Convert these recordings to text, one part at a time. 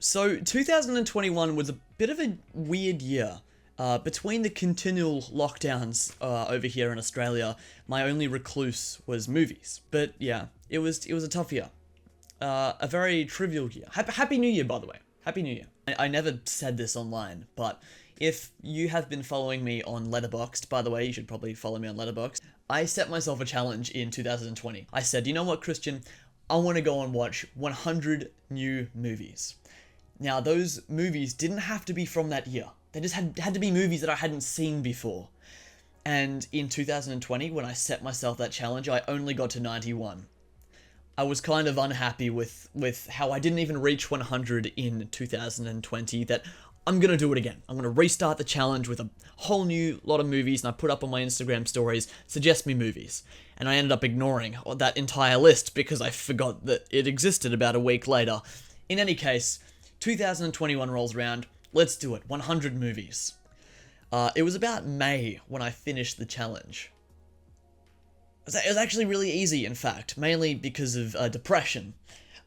So 2021 was a bit of a weird year. Between the continual lockdowns over here in Australia, my only recluse was movies. But yeah, it was a tough year. A very trivial year. Happy New Year, by the way. Happy New Year. I never said this online, but if you have been following me on Letterboxd, by the way, you should probably follow me on Letterboxd. I set myself a challenge in 2020. I said, you know what, Christian? I want to go and watch 100 new movies. Now, those movies didn't have to be from that year. They just had to be movies that I hadn't seen before. And in 2020, when I set myself that challenge, I only got to 91. I was kind of unhappy with how I didn't even reach 100 in 2020, that I'm going to do it again. I'm going to restart the challenge with a whole new lot of movies, and I put up on my Instagram stories, suggest me movies. And I ended up ignoring that entire list because I forgot that it existed about a week later. In any case, 2021 rolls around, let's do it, 100 movies. It was about May when I finished the challenge. It was actually really easy, in fact, mainly because of depression.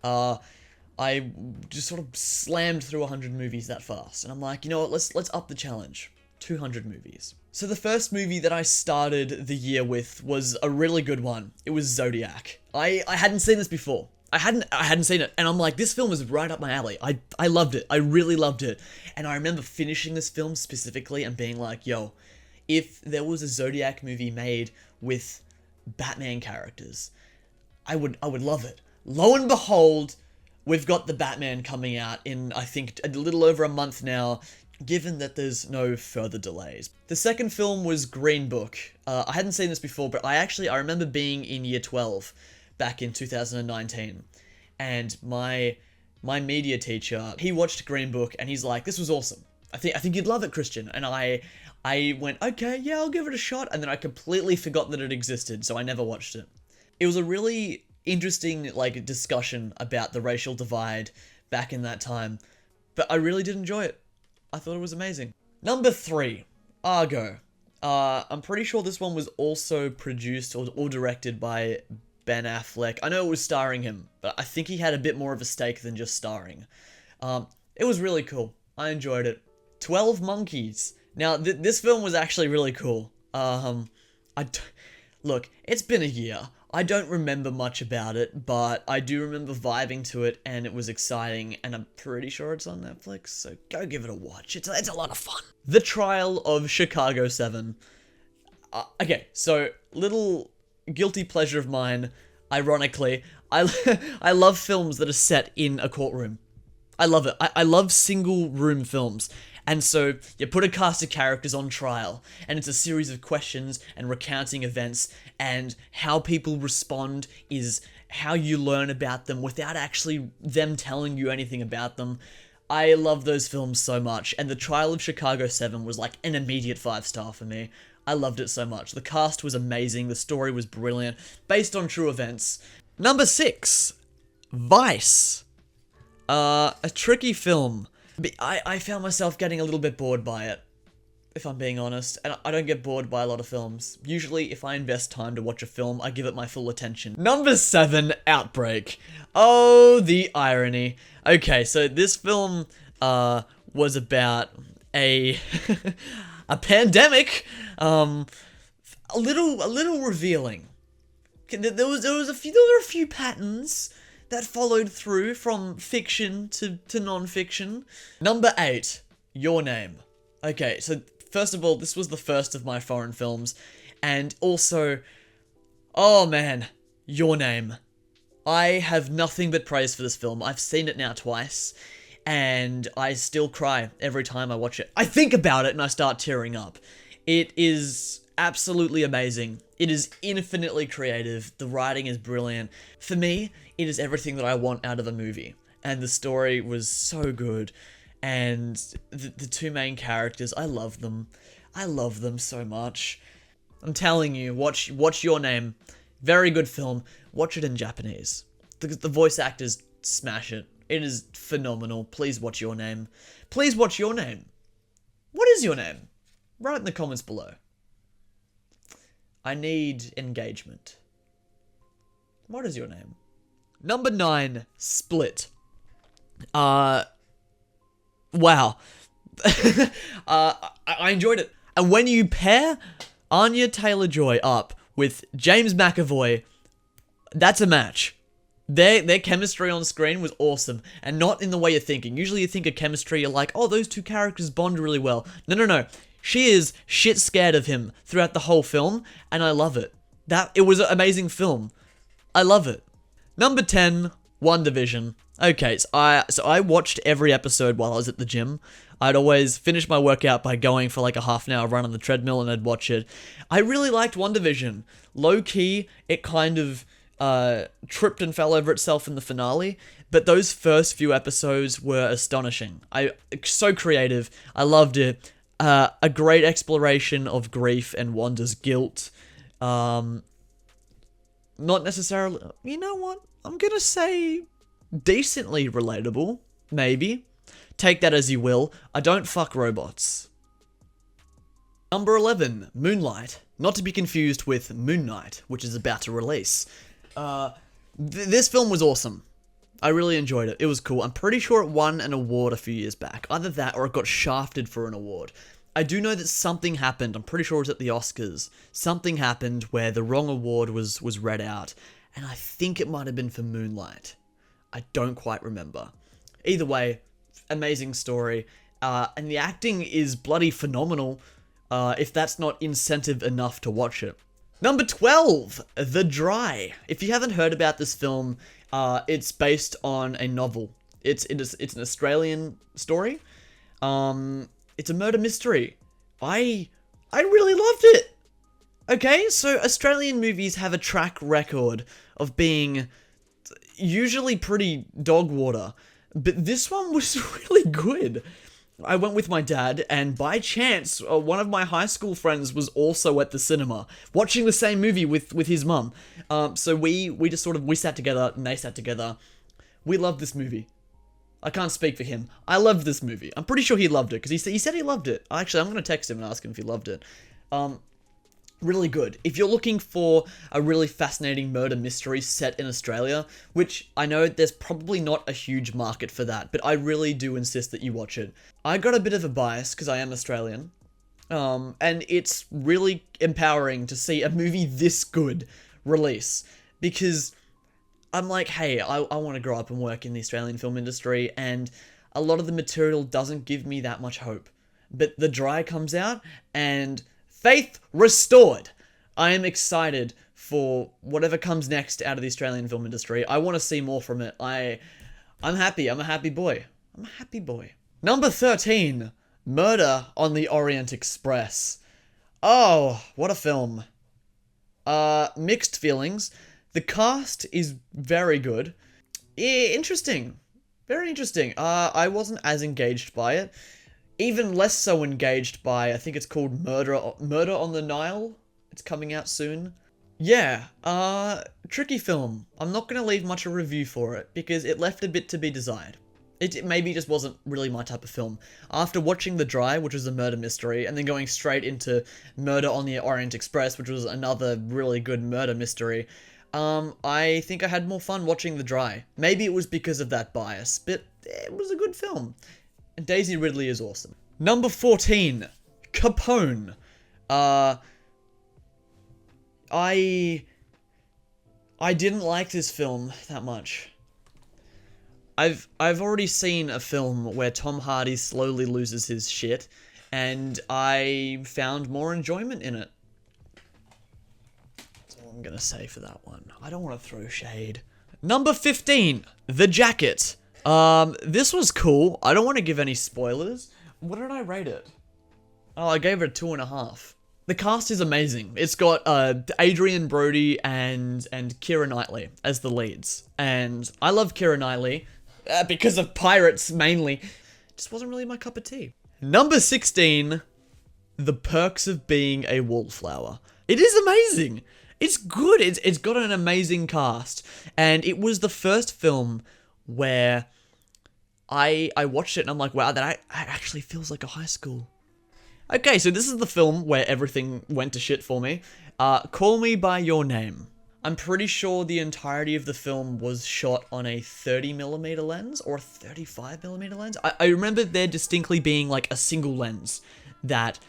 I just sort of slammed through 100 movies that fast, and I'm like, you know what, let's up the challenge. 200 movies. So the first movie that I started the year with was a really good one. It was Zodiac. I hadn't seen this before. I hadn't seen it, and I'm like, this film is right up my alley. I loved it. I really loved it. And I remember finishing this film specifically and being like, yo, if there was a Zodiac movie made with Batman characters, I would love it. Lo and behold, we've got the Batman coming out in, I think, a little over a month now, given that there's no further delays. The second film was Green Book. I hadn't seen this before, but I remember being in year 12 back in 2019, and my media teacher, he watched Green Book, and he's like, this was awesome. I think you'd love it, Christian. And I went, okay, yeah, I'll give it a shot, and then I completely forgot that it existed, so I never watched it. It was a really interesting, discussion about the racial divide back in that time, but I really did enjoy it. I thought it was amazing. Number 3, Argo. I'm pretty sure this one was also produced or directed by Ben Affleck. I know it was starring him, but I think he had a bit more of a stake than just starring. It was really cool. I enjoyed it. 12 Monkeys. Now, this film was actually really cool. Look, it's been a year. I don't remember much about it, but I do remember vibing to it, and it was exciting, and I'm pretty sure it's on Netflix, so go give it a watch. It's a lot of fun. The Trial of Chicago 7. Okay, so, little guilty pleasure of mine, ironically, I love films that are set in a courtroom. I love it. I love single room films. And so you put a cast of characters on trial, and it's a series of questions and recounting events, and how people respond is how you learn about them without actually them telling you anything about them. I love those films so much, and The Trial of Chicago 7 was like an immediate 5-star for me. I loved it so much. The cast was amazing, the story was brilliant, based on true events. Number 6, Vice. A tricky film. I found myself getting a little bit bored by it, if I'm being honest, and I don't get bored by a lot of films. Usually, if I invest time to watch a film, I give it my full attention. Number 7, Outbreak. Oh, the irony. Okay, so this film, was about a pandemic, a little revealing. There were a few patterns that followed through from fiction to non-fiction. Number 8, Your Name. Okay, so first of all, this was the first of my foreign films, and also, oh man, Your Name. I have nothing but praise for this film. I've seen it now twice, and I still cry every time I watch it. I think about it and I start tearing up. It is absolutely amazing. It is infinitely creative. The writing is brilliant. For me, it is everything that I want out of a movie. And the story was so good. And the two main characters, I love them. I love them so much. I'm telling you, watch Your Name. Very good film. Watch it in Japanese. The voice actors smash it. It is phenomenal. Please watch Your Name. Please watch Your Name. What is your name? Write in the comments below. I need engagement. What is your name? Number 9, Split. Wow. I enjoyed it. And when you pair Anya Taylor-Joy up with James McAvoy, that's a match. Their chemistry on screen was awesome, and not in the way you're thinking. Usually you think of chemistry, you're like, oh, those two characters bond really well. No. She is shit scared of him throughout the whole film, and I love it. It was an amazing film. I love it. Number 10, WandaVision. Okay, so I watched every episode while I was at the gym. I'd always finish my workout by going for like a half an hour run on the treadmill, and I'd watch it. I really liked WandaVision. Low-key, it kind of tripped and fell over itself in the finale, but those first few episodes were astonishing. So creative. I loved it. A great exploration of grief and Wanda's guilt. Not necessarily... You know what? I'm gonna say decently relatable, maybe. Take that as you will. I don't fuck robots. Number 11, Moonlight. Not to be confused with Moon Knight, which is about to release. This film was awesome. I really enjoyed it. It was cool. I'm pretty sure it won an award a few years back. Either that or it got shafted for an award. I do know that something happened. I'm pretty sure it was at the Oscars. Something happened where the wrong award was read out. And I think it might have been for Moonlight. I don't quite remember. Either way, amazing story. And the acting is bloody phenomenal. If that's not incentive enough to watch it. Number 12, The Dry. If you haven't heard about this film, it's based on a novel. It's an Australian story. It's a murder mystery. I really loved it. Okay, so Australian movies have a track record of being usually pretty dog water, but this one was really good. I went with my dad, and by chance, one of my high school friends was also at the cinema, watching the same movie with his mum. So we just sort of, we sat together, and they sat together. We loved this movie. I can't speak for him. I loved this movie. I'm pretty sure he loved it, because he said he loved it. Actually, I'm going to text him and ask him if he loved it. Really good. If you're looking for a really fascinating murder mystery set in Australia, which I know there's probably not a huge market for that, but I really do insist that you watch it. I got a bit of a bias because I am Australian, and it's really empowering to see a movie this good release, because I'm like, hey, I want to grow up and work in the Australian film industry, and a lot of the material doesn't give me that much hope. But The Dry comes out, and faith restored. I am excited for whatever comes next out of the Australian film industry. I want to see more from it. I'm happy. I'm a happy boy. I'm a happy boy. Number 13, Murder on the Orient Express. Oh, what a film. Mixed feelings. The cast is very good. Interesting. Very interesting. I wasn't as engaged by it. Even less so engaged by, I think it's called Murder on the Nile. It's coming out soon. Yeah, tricky film. I'm not going to leave much a review for it, because it left a bit to be desired. It maybe just wasn't really my type of film. After watching The Dry, which was a murder mystery, and then going straight into Murder on the Orient Express, which was another really good murder mystery, I think I had more fun watching The Dry. Maybe it was because of that bias, but it was a good film. And Daisy Ridley is awesome. Number 14, Capone. I didn't like this film that much. I've already seen a film where Tom Hardy slowly loses his shit, and I found more enjoyment in it. That's all I'm gonna say for that one. I don't want to throw shade. Number 15, The Jacket. This was cool. I don't want to give any spoilers. What did I rate it? Oh, I gave it a 2.5. The cast is amazing. It's got Adrian Brody and Keira Knightley as the leads. And I love Keira Knightley because of Pirates mainly. Just wasn't really my cup of tea. Number 16, The Perks of Being a Wallflower. It is amazing. It's good. It's got an amazing cast. And it was the first film where I watched it and I'm like, wow, that actually feels like a high school. Okay, so this is the film where everything went to shit for me. Call Me By Your Name. I'm pretty sure the entirety of the film was shot on a 30mm lens or a 35mm lens. I remember there distinctly being like a single lens that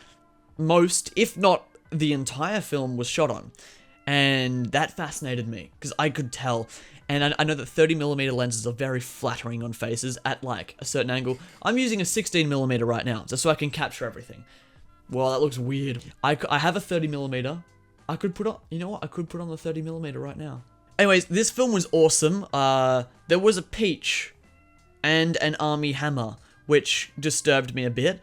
most, if not the entire film, was shot on. And that fascinated me because I could tell. And I know that 30mm lenses are very flattering on faces at like a certain angle. I'm using a 16mm right now just so I can capture everything. Well, that looks weird. I have a 30mm. I could put on, you know what? I could put on the 30mm right now. Anyways, this film was awesome. There was a peach and an army hammer, which disturbed me a bit.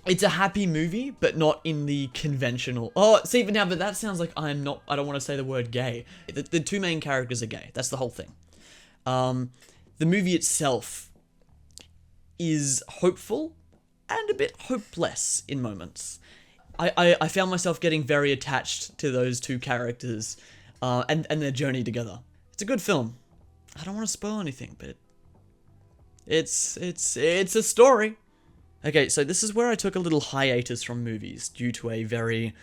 It's a happy movie, but not in the conventional. Oh, see, but now, but that sounds like I don't want to say the word gay. The two main characters are gay. That's the whole thing. The movie itself is hopeful and a bit hopeless in moments. I found myself getting very attached to those two characters, and their journey together. It's a good film. I don't want to spoil anything, but it's a story. Okay, so this is where I took a little hiatus from movies due to a very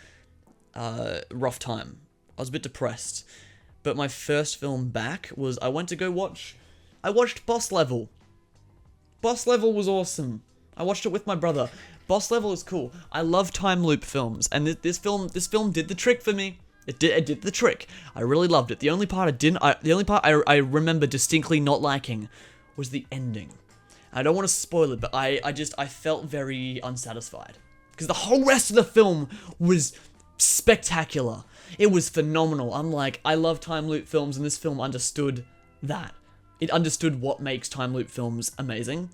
rough time. I was a bit depressed, but my first film back was I watched Boss Level. Boss Level was awesome. I watched it with my brother. Boss Level is cool. I love time loop films, and this film did the trick for me. It did the trick. I really loved it. The only part I remember distinctly not liking was the ending. I don't want to spoil it, but I felt very unsatisfied because the whole rest of the film was spectacular. It was phenomenal. I'm like, I love time loop films, and this film understood that. It understood what makes time loop films amazing.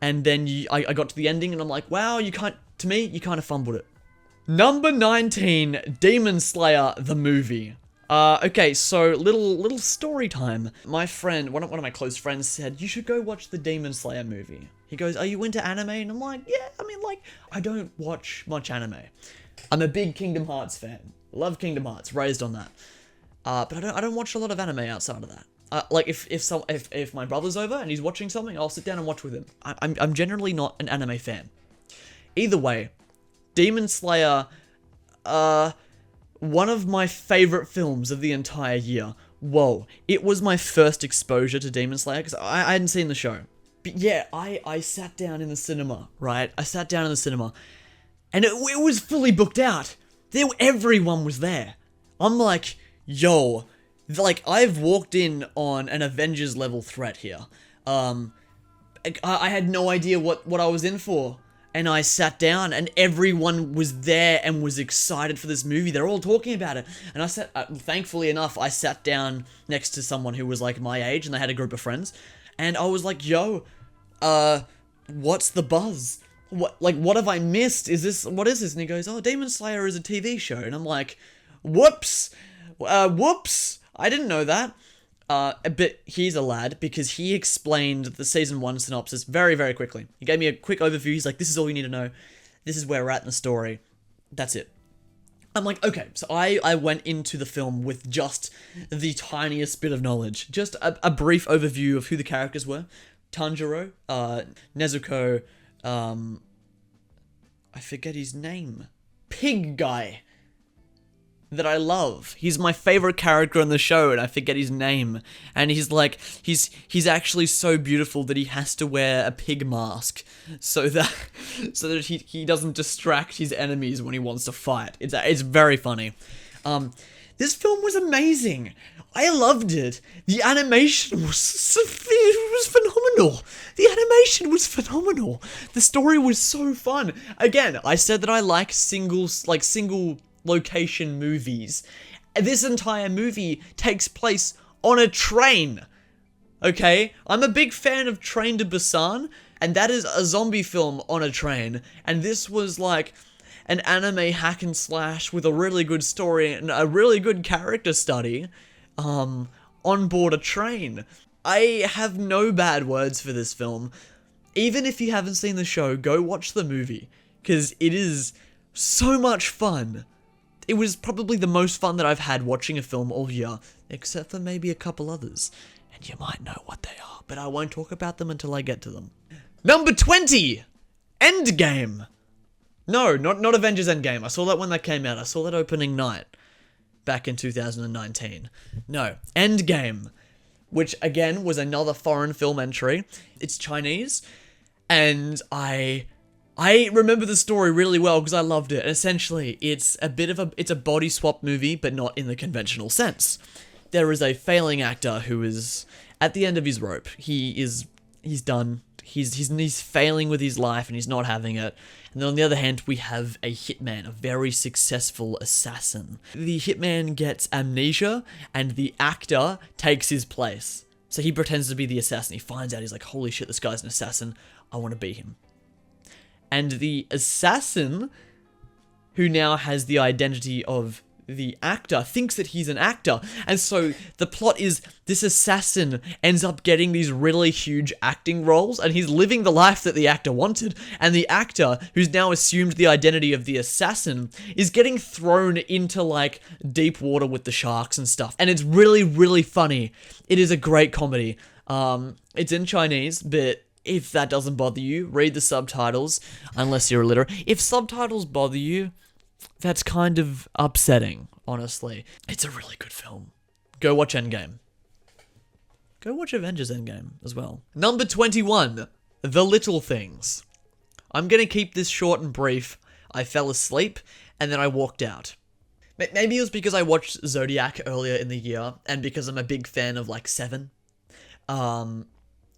And then I got to the ending, and I'm like, wow, you kind of fumbled it. Number 19, Demon Slayer, the movie. Okay, so little story time. My friend, one of my close friends said, you should go watch the Demon Slayer movie. He goes, are you into anime? And I'm like, yeah, I mean, like, I don't watch much anime. I'm a big Kingdom Hearts fan. Love Kingdom Hearts, raised on that. But I don't watch a lot of anime outside of that. Like if my brother's over and he's watching something, I'll sit down and watch with him. I'm generally not an anime fan. Either way, Demon Slayer, one of my favorite films of the entire year. Whoa, it was my first exposure to Demon Slayer because I hadn't seen the show. But yeah, I sat down in the cinema, right? I sat down in the cinema, and it was fully booked out. Everyone was there. I'm like, yo. Like, I've walked in on an Avengers level threat here. I had no idea what I was in for. And I sat down and everyone was there and was excited for this movie. They're all talking about it. And I thankfully enough, I sat down next to someone who was like my age and they had a group of friends. And I was like, yo, what's the buzz? What have I missed? What is this? And he goes, oh, Demon Slayer is a TV show. And I'm like, whoops. I didn't know that. But he's a lad because he explained the season 1 synopsis very, very quickly. He gave me a quick overview. He's like, this is all you need to know. This is where we're at in the story. That's it. I'm like, okay. So I went into the film with just the tiniest bit of knowledge. Just a brief overview of who the characters were. Tanjiro, Nezuko, I forget his name. Pig guy. That I love. He's my favorite character in the show, and I forget his name. And he's like, he's actually so beautiful that he has to wear a pig mask so that he doesn't distract his enemies when he wants to fight. It's very funny. This film was amazing. I loved it. The animation was phenomenal. The animation was phenomenal. The story was so fun. Again, I said that I like single location movies. This entire movie takes place on a train. Okay? I'm a big fan of Train to Busan, and that is a zombie film on a train. And this was like an anime hack and slash with a really good story and a really good character study on board a train. I have no bad words for this film. Even if you haven't seen the show, go watch the movie, because it is so much fun. It was probably the most fun that I've had watching a film all year, except for maybe a couple others, and you might know what they are, but I won't talk about them until I get to them. Number 20! Endgame! No, not Avengers Endgame. I saw that when that came out. I saw that opening night. back in 2019. No, Endgame, which again was another foreign film entry. It's Chinese, and I remember the story really well because I loved it. And essentially, it's a body swap movie, but not in the conventional sense. There is a failing actor who is at the end of his rope. He's done. He's failing with his life and he's not having it. And then on the other hand, we have a hitman, a very successful assassin. The hitman gets amnesia and the actor takes his place. So he pretends to be the assassin. He finds out, he's like, holy shit, this guy's an assassin. I want to be him. And the assassin, who now has the identity of the actor, thinks that he's an actor. And so the plot is this assassin ends up getting these really huge acting roles and he's living the life that the actor wanted. And the actor, who's now assumed the identity of the assassin, is getting thrown into like deep water with the sharks and stuff. And it's really, really funny. It is a great comedy. It's in Chinese, but if that doesn't bother you, read the subtitles, unless you're illiterate. If subtitles bother you, that's kind of upsetting, honestly. It's a really good film. Go watch Endgame. Go watch Avengers Endgame as well. Number 21, The Little Things. I'm gonna keep this short and brief. I fell asleep, and then I walked out. Maybe it was because I watched Zodiac earlier in the year, and because I'm a big fan of, like, Seven.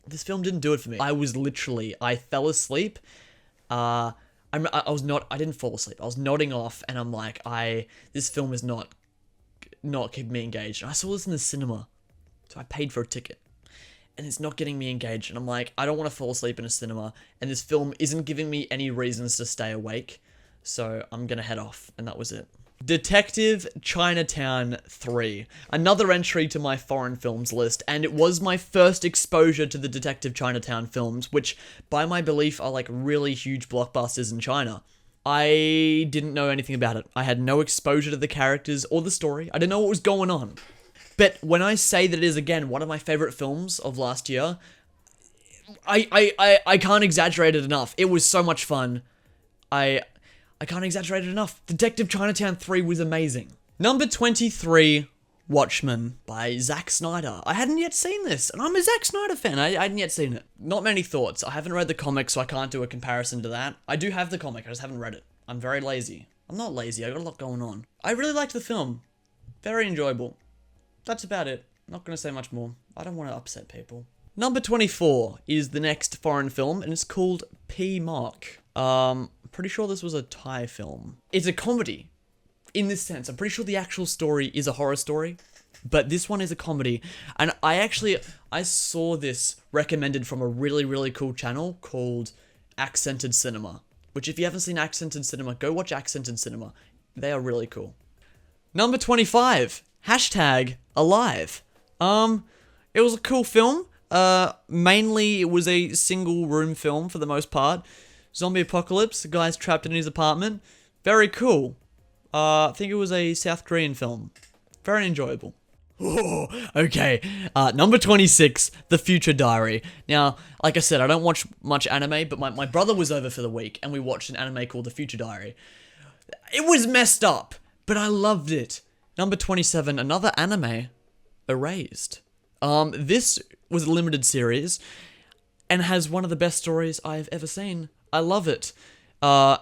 This film didn't do it for me. I fell asleep, I didn't fall asleep. I was nodding off, and I'm like, this film is not keeping me engaged. And I saw this in the cinema, so I paid for a ticket, and it's not getting me engaged. And I'm like, I don't want to fall asleep in a cinema, and this film isn't giving me any reasons to stay awake, so I'm gonna head off, and that was it. Detective Chinatown 3, another entry to my foreign films list, and it was my first exposure to the Detective Chinatown films, which, by my belief, are like really huge blockbusters in China. I didn't know anything about it. I had no exposure to the characters or the story. I didn't know what was going on. But when I say that it is, again, one of my favorite films of last year, I can't exaggerate it enough. It was so much fun. I can't exaggerate it enough. Detective Chinatown 3 was amazing. Number 23, Watchmen by Zack Snyder. I hadn't yet seen this, and I'm a Zack Snyder fan. I hadn't yet seen it. Not many thoughts. I haven't read the comic, so I can't do a comparison to that. I do have the comic, I just haven't read it. I'm very lazy. I'm not lazy, I got a lot going on. I really liked the film. Very enjoyable. That's about it. Not gonna say much more. I don't want to upset people. Number 24 is the next foreign film, and it's called P. Mark. Pretty sure this was a Thai film. It's a comedy, in this sense. I'm pretty sure the actual story is a horror story, but this one is a comedy. And I saw this recommended from a really, really cool channel called Accented Cinema, which if you haven't seen Accented Cinema, go watch Accented Cinema. They are really cool. Number 25, #Alive. It was a cool film. Mainly it was a single room film for the most part. Zombie apocalypse, the guy's trapped in his apartment. Very cool. I think it was a South Korean film. Very enjoyable. Oh, okay. Number 26, The Future Diary. Now, like I said, I don't watch much anime, but my brother was over for the week, and we watched an anime called The Future Diary. It was messed up, but I loved it. Number 27, another anime, Erased. This was a limited series, and has one of the best stories I've ever seen. I love it.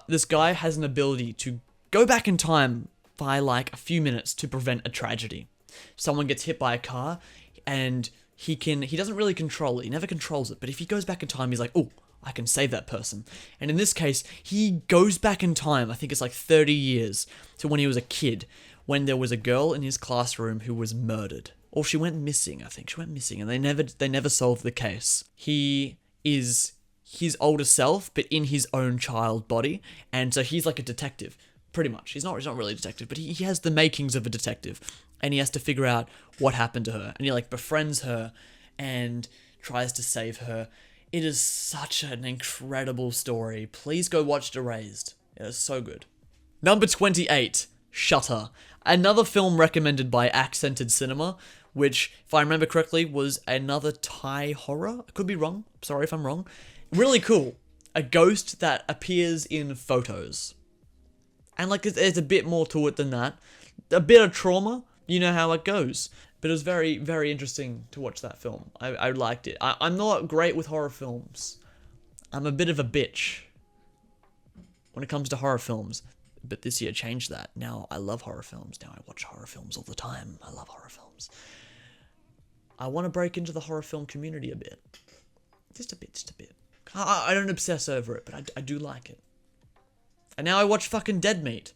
This guy has an ability to go back in time by like a few minutes to prevent a tragedy. Someone gets hit by a car and he doesn't really control it. He never controls it. But if he goes back in time, he's like, oh, I can save that person. And in this case, he goes back in time. I think it's like 30 years to when he was a kid, when there was a girl in his classroom who was murdered. Or she went missing, I think. She went missing and they never solved the case. He is his older self, but in his own child body, and so he's like a detective, pretty much. He's not really a detective, but he has the makings of a detective, and he has to figure out what happened to her, and he like befriends her, and tries to save her. It is such an incredible story. Please go watch Erased. It is so good. Number 28, Shutter. Another film recommended by Accented Cinema, which, if I remember correctly, was another Thai horror. I could be wrong. Sorry if I'm wrong. Really cool. A ghost that appears in photos. And like, there's a bit more to it than that. a bit of trauma. You know how it goes. But it was very, very interesting to watch that film. I liked it. I'm not great with horror films. I'm a bit of a bitch when it comes to horror films. But this year changed that. Now I love horror films. Now I watch horror films all the time. I love horror films. I want to break into the horror film community a bit. Just a bit. I don't obsess over it, but I do like it. And now I watch fucking Dead Meat.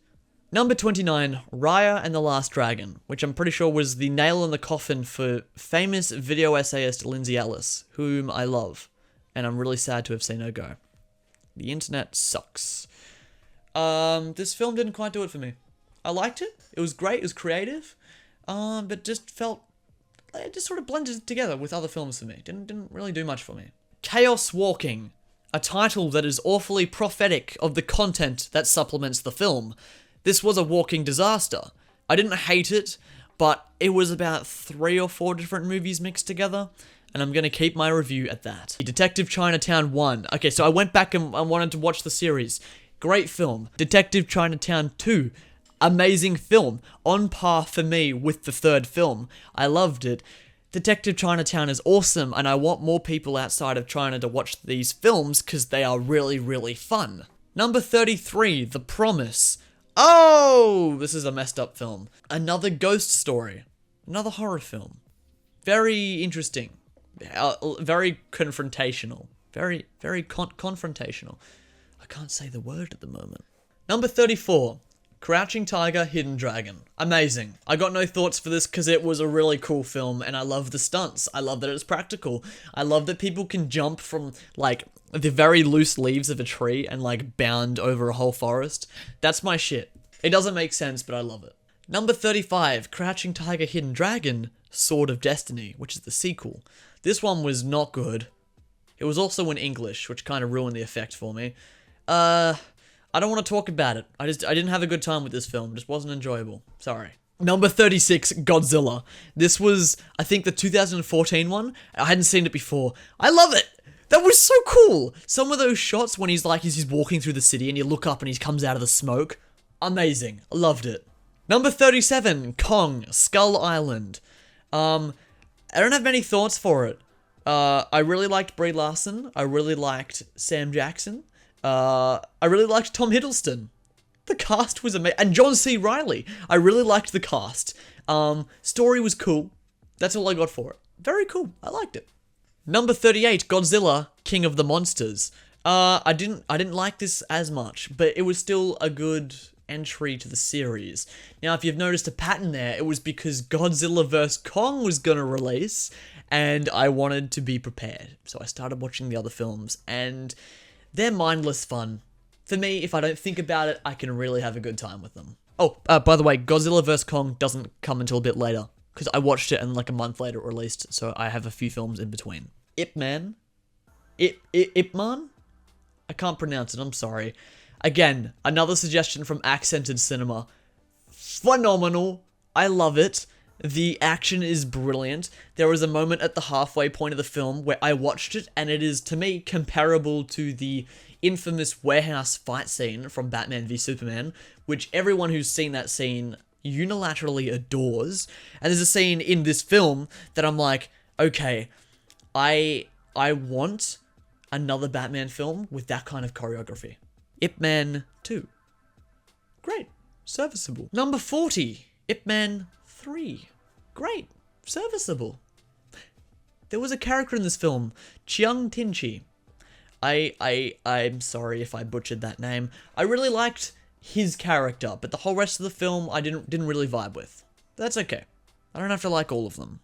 Number 29, Raya and the Last Dragon, which I'm pretty sure was the nail in the coffin for famous video essayist Lindsay Ellis, whom I love, and I'm really sad to have seen her go. The internet sucks. This film didn't quite do it for me. I liked it. It was great. It was creative. But just felt... It just sort of blended together with other films for me. Didn't really do much for me. Chaos Walking, a title that is awfully prophetic of the content that supplements the film. This was a walking disaster. I didn't hate it, but it was about 3 or 4 different movies mixed together, and I'm gonna keep my review at that. Detective Chinatown 1. Okay, so I went back and I wanted to watch the series. Great film. Detective Chinatown 2. Amazing film. On par for me with the 3rd film. I loved it. Detective Chinatown is awesome, and I want more people outside of China to watch these films because they are really, really fun. Number 33, The Promise. Oh, this is a messed up film. Another ghost story. Another horror film. Very interesting. Very confrontational. Very confrontational. I can't say the word at the moment. Number 34. Crouching Tiger, Hidden Dragon. Amazing. I got no thoughts for this because it was a really cool film and I love the stunts. I love that it's practical. I love that people can jump from, like, the very loose leaves of a tree and, like, bound over a whole forest. That's my shit. It doesn't make sense, but I love it. Number 35, Crouching Tiger, Hidden Dragon, Sword of Destiny, which is the sequel. This one was not good. It was also in English, which kind of ruined the effect for me. I don't want to talk about it. I didn't have a good time with this film. It just wasn't enjoyable. Sorry. Number 36, Godzilla. This was, I think, the 2014 one. I hadn't seen it before. I love it. That was so cool. Some of those shots when he's walking through the city and you look up and he comes out of the smoke. Amazing. I loved it. Number 37, Kong, Skull Island. I don't have many thoughts for it. I really liked Brie Larson. I really liked Sam Jackson. I really liked Tom Hiddleston. The cast was amazing. And John C. Reilly. I really liked the cast. Story was cool. That's all I got for it. Very cool. I liked it. Number 38, Godzilla, King of the Monsters. I didn't like this as much, but it was still a good entry to the series. Now, if you've noticed a pattern there, it was because Godzilla vs. Kong was gonna release, and I wanted to be prepared. So I started watching the other films, and they're mindless fun. For me, if I don't think about it, I can really have a good time with them. Oh, by the way, Godzilla vs. Kong doesn't come until a bit later, because I watched it and like a month later it released, so I have a few films in between. Ip Man? Ip Man? I can't pronounce it, I'm sorry. Again, another suggestion from Accented Cinema. Phenomenal. I love it. The action is brilliant. There was a moment at the halfway point of the film where I watched it, and it is, to me, comparable to the infamous warehouse fight scene from Batman v Superman, which everyone who's seen that scene unilaterally adores. And there's a scene in this film that I'm like, okay, I want another Batman film with that kind of choreography. Ip Man 2. Great. Serviceable. Number 40. Ip Man 3. Great. Serviceable. There was a character in this film, Chiang Tin-chi. I'm sorry if I butchered that name. I really liked his character, but the whole rest of the film I didn't really vibe with. That's okay. I don't have to like all of them.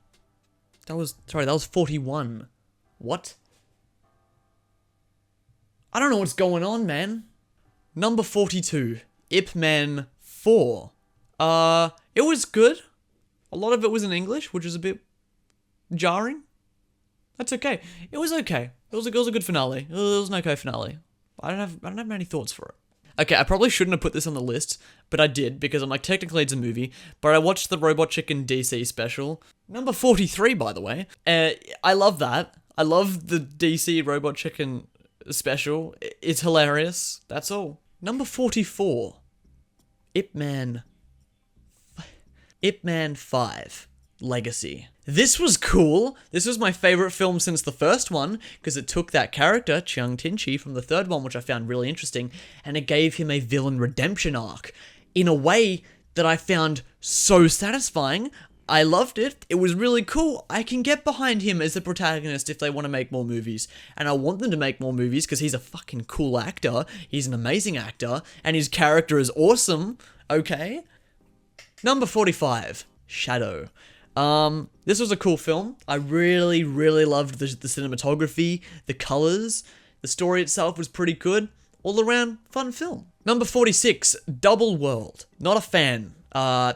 That was 41. What? I don't know what's going on, man. Number 42, Ip Man 4. It was good. A lot of it was in English, which is a bit jarring. That's okay. It was okay. It was a good finale. It was an okay finale. I don't have many thoughts for it. Okay, I probably shouldn't have put this on the list, but I did, because I'm like, technically it's a movie, but I watched the Robot Chicken DC special. Number 43, by the way. I love that. I love the DC Robot Chicken special. It's hilarious. That's all. Number 44. Ip Man Ip Man 5 Legacy. This was cool. This was my favorite film since the first one, because it took that character, Chiang Tin-chi, from the third one, which I found really interesting, and it gave him a villain redemption arc in a way that I found so satisfying. I loved it. It was really cool. I can get behind him as the protagonist if they want to make more movies. And I want them to make more movies because he's a fucking cool actor. He's an amazing actor. And his character is awesome. Okay. Number 45. Shadow. This was a cool film. I really, really loved the cinematography, the colors. The story itself was pretty good. All around, fun film. Number 46. Double World. Not a fan.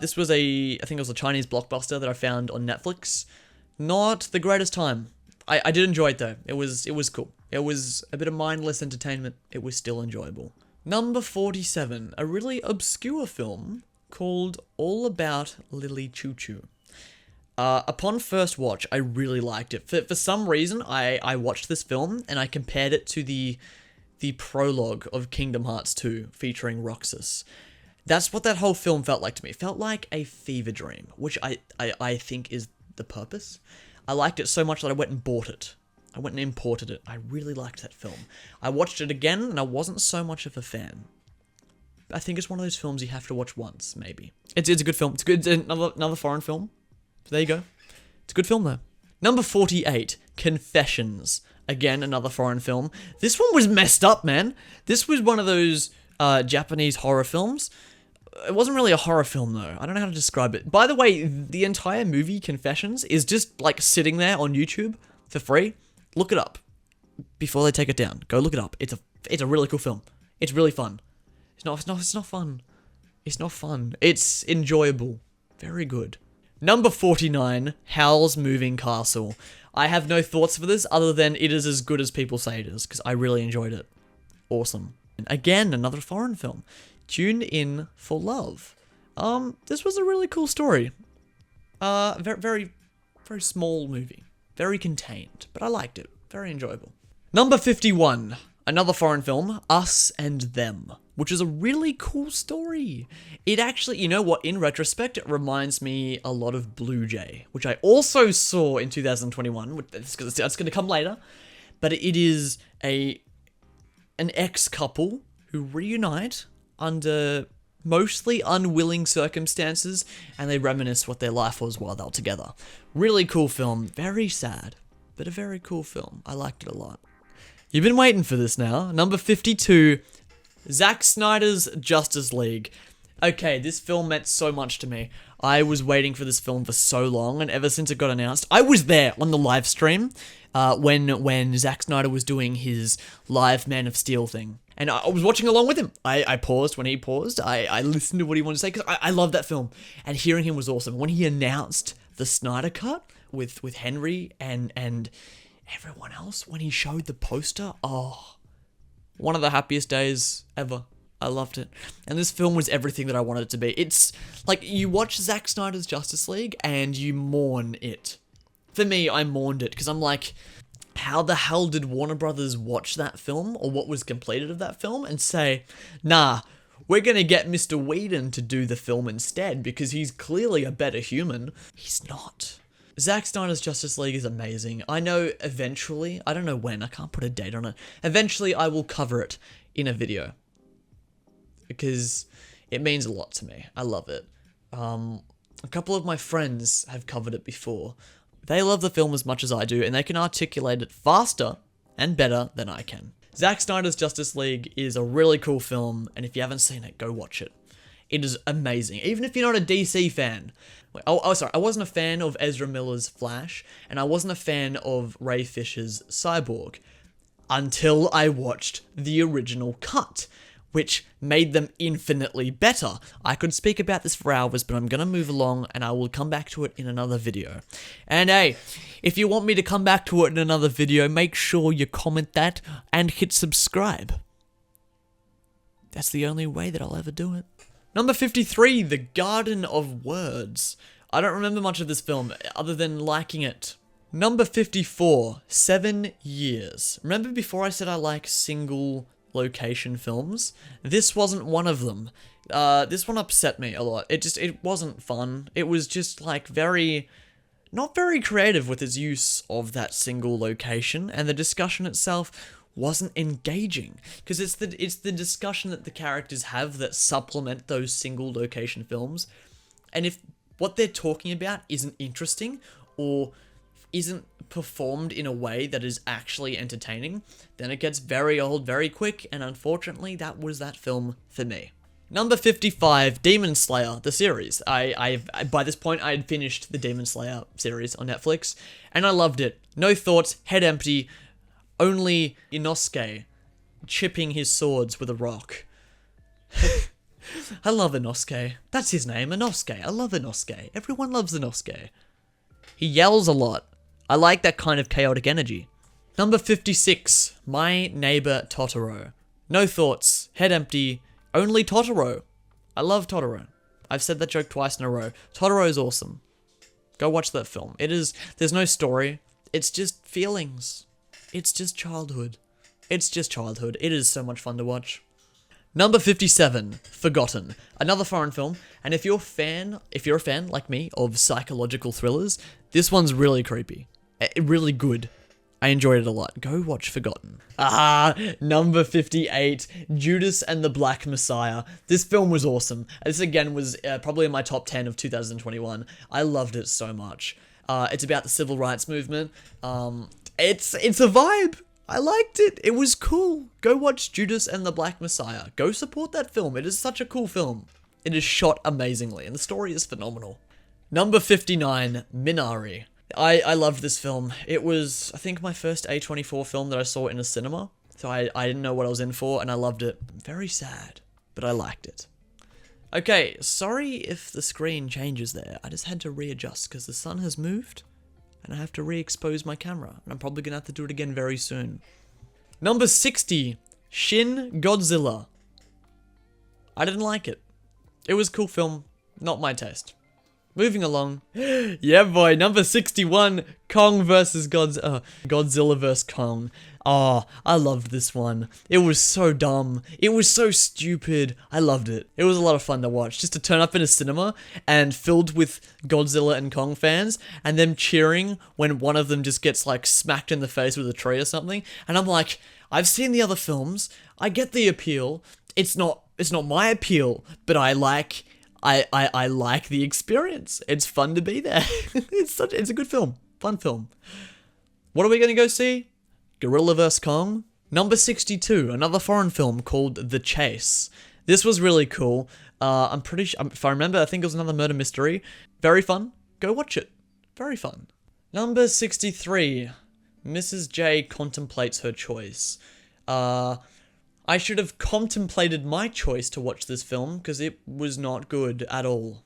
This was I think it was a Chinese blockbuster that I found on Netflix. Not the greatest time. I did enjoy it though. It was cool. It was a bit of mindless entertainment. It was still enjoyable. Number 47, a really obscure film called All About Lily Choo Choo. Upon first watch, I really liked it. For some reason, I watched this film and I compared it to the prologue of Kingdom Hearts 2 featuring Roxas. That's what that whole film felt like to me. It felt like a fever dream, which I think is the purpose. I liked it so much that I went and bought it. I went and imported it. I really liked that film. I watched it again, and I wasn't so much of a fan. I think it's one of those films you have to watch once, maybe. It's a good film. It's good. It's another foreign film. So there you go. It's a good film, though. Number 48, Confessions. Again, another foreign film. This one was messed up, man. This was one of those Japanese horror films. It wasn't really a horror film, though. I don't know how to describe it. By the way, the entire movie, Confessions, is just, like, sitting there on YouTube for free. Look it up before they take it down. Go look it up. It's a really cool film. It's really fun. It's not fun. It's not fun. It's enjoyable. Very good. Number 49, Howl's Moving Castle. I have no thoughts for this other than it is as good as people say it is, because I really enjoyed it. Awesome. And again, another foreign film. Tune In for Love. This was a really cool story. Very small movie. Very contained, but I liked it. Very enjoyable. Number 51, another foreign film, Us and Them, which is a really cool story. It actually, you know what, in retrospect, it reminds me a lot of Blue Jay, which I also saw in 2021, that's going to come later, but it is an ex-couple who reunite under mostly unwilling circumstances, and they reminisce what their life was while they were together. Really cool film, very sad, but a very cool film. I liked it a lot. You've been waiting for this now. Number 52, Zack Snyder's Justice League. Okay, this film meant so much to me. I was waiting for this film for so long, and ever since it got announced, I was there on the live stream when Zack Snyder was doing his live Man of Steel thing. And I was watching along with him. I paused when he paused. I listened to what he wanted to say, because I love that film. And hearing him was awesome. When he announced the Snyder Cut with Henry and everyone else, when he showed the poster, oh, one of the happiest days ever. I loved it. And this film was everything that I wanted it to be. It's like, you watch Zack Snyder's Justice League and you mourn it. For me, I mourned it, because I'm like, how the hell did Warner Brothers watch that film, or what was completed of that film, and say, nah, we're gonna get Mr. Whedon to do the film instead, because he's clearly a better human. He's not. Zack Snyder's Justice League is amazing. I know eventually, I don't know when, I can't put a date on it, eventually I will cover it in a video, because it means a lot to me. I love it. A couple of my friends have covered it before. They love the film as much as I do, and they can articulate it faster and better than I can. Zack Snyder's Justice League is a really cool film, and if you haven't seen it, go watch it. It is amazing. Even if you're not a DC fan. Sorry, I wasn't a fan of Ezra Miller's Flash, and I wasn't a fan of Ray Fisher's Cyborg, until I watched the original cut, which made them infinitely better. I could speak about this for hours, but I'm gonna move along, and I will come back to it in another video. And hey, if you want me to come back to it in another video, make sure you comment that and hit subscribe. That's the only way that I'll ever do it. Number 53, The Garden of Words. I don't remember much of this film, other than liking it. Number 54, 7 Years. Remember before I said I like single location films. This wasn't one of them. This one upset me a lot. It wasn't fun. It was just like not very creative with its use of that single location, and the discussion itself wasn't engaging, because it's the discussion that the characters have that supplement those single location films. And if what they're talking about isn't interesting or isn't performed in a way that is actually entertaining, then it gets very old very quick, and unfortunately that was that film for me. Number 55, Demon Slayer, the series. By this point, I had finished the Demon Slayer series on Netflix, and I loved it. No thoughts, head empty, only Inosuke chipping his swords with a rock. I love Inosuke. That's his name, Inosuke. I love Inosuke. Everyone loves Inosuke. He yells a lot. I like that kind of chaotic energy. Number 56, My Neighbor Totoro. No thoughts, head empty, only Totoro. I love Totoro. I've said that joke twice in a row. Totoro is awesome. Go watch that film. There's no story. It's just feelings. It's just childhood. It's just childhood. It is so much fun to watch. Number 57, Forgotten. Another foreign film. And if you're a fan like me of psychological thrillers, this one's really creepy. Really good. I enjoyed it a lot. Go watch Forgotten. Number 58, Judas and the Black Messiah. This film was awesome. This again was probably in my top 10 of 2021. I loved it so much. It's about the civil rights movement. It's a vibe. I liked it. It was cool. Go watch Judas and the Black Messiah. Go support that film. It is such a cool film. It is shot amazingly, and the story is phenomenal. Number 59, Minari. I loved this film. It was, I think, my first A24 film that I saw in a cinema. So I didn't know what I was in for, and I loved it. Very sad, but I liked it. Okay, sorry if the screen changes there. I just had to readjust because the sun has moved, and I have to re-expose my camera, and I'm probably going to have to do it again very soon. Number 60, Shin Godzilla. I didn't like it. It was a cool film, not my taste. Moving along. Yeah, boy. Number 61, Kong vs. Godzilla vs. Kong. Oh, I loved this one. It was so dumb. It was so stupid. I loved it. It was a lot of fun to watch. Just to turn up in a cinema and filled with Godzilla and Kong fans and them cheering when one of them just gets like smacked in the face with a tree or something. And I'm like, I've seen the other films. I get the appeal. It's not my appeal, but I like the experience. It's fun to be there. It's a good film. Fun film. What are we going to go see? Gorilla vs. Kong? Number 62, another foreign film called The Chase. This was really cool. I'm pretty sure, if I remember, I think it was another murder mystery. Very fun. Go watch it. Very fun. Number 63, Mrs. J contemplates her choice. I should have contemplated my choice to watch this film because it was not good at all.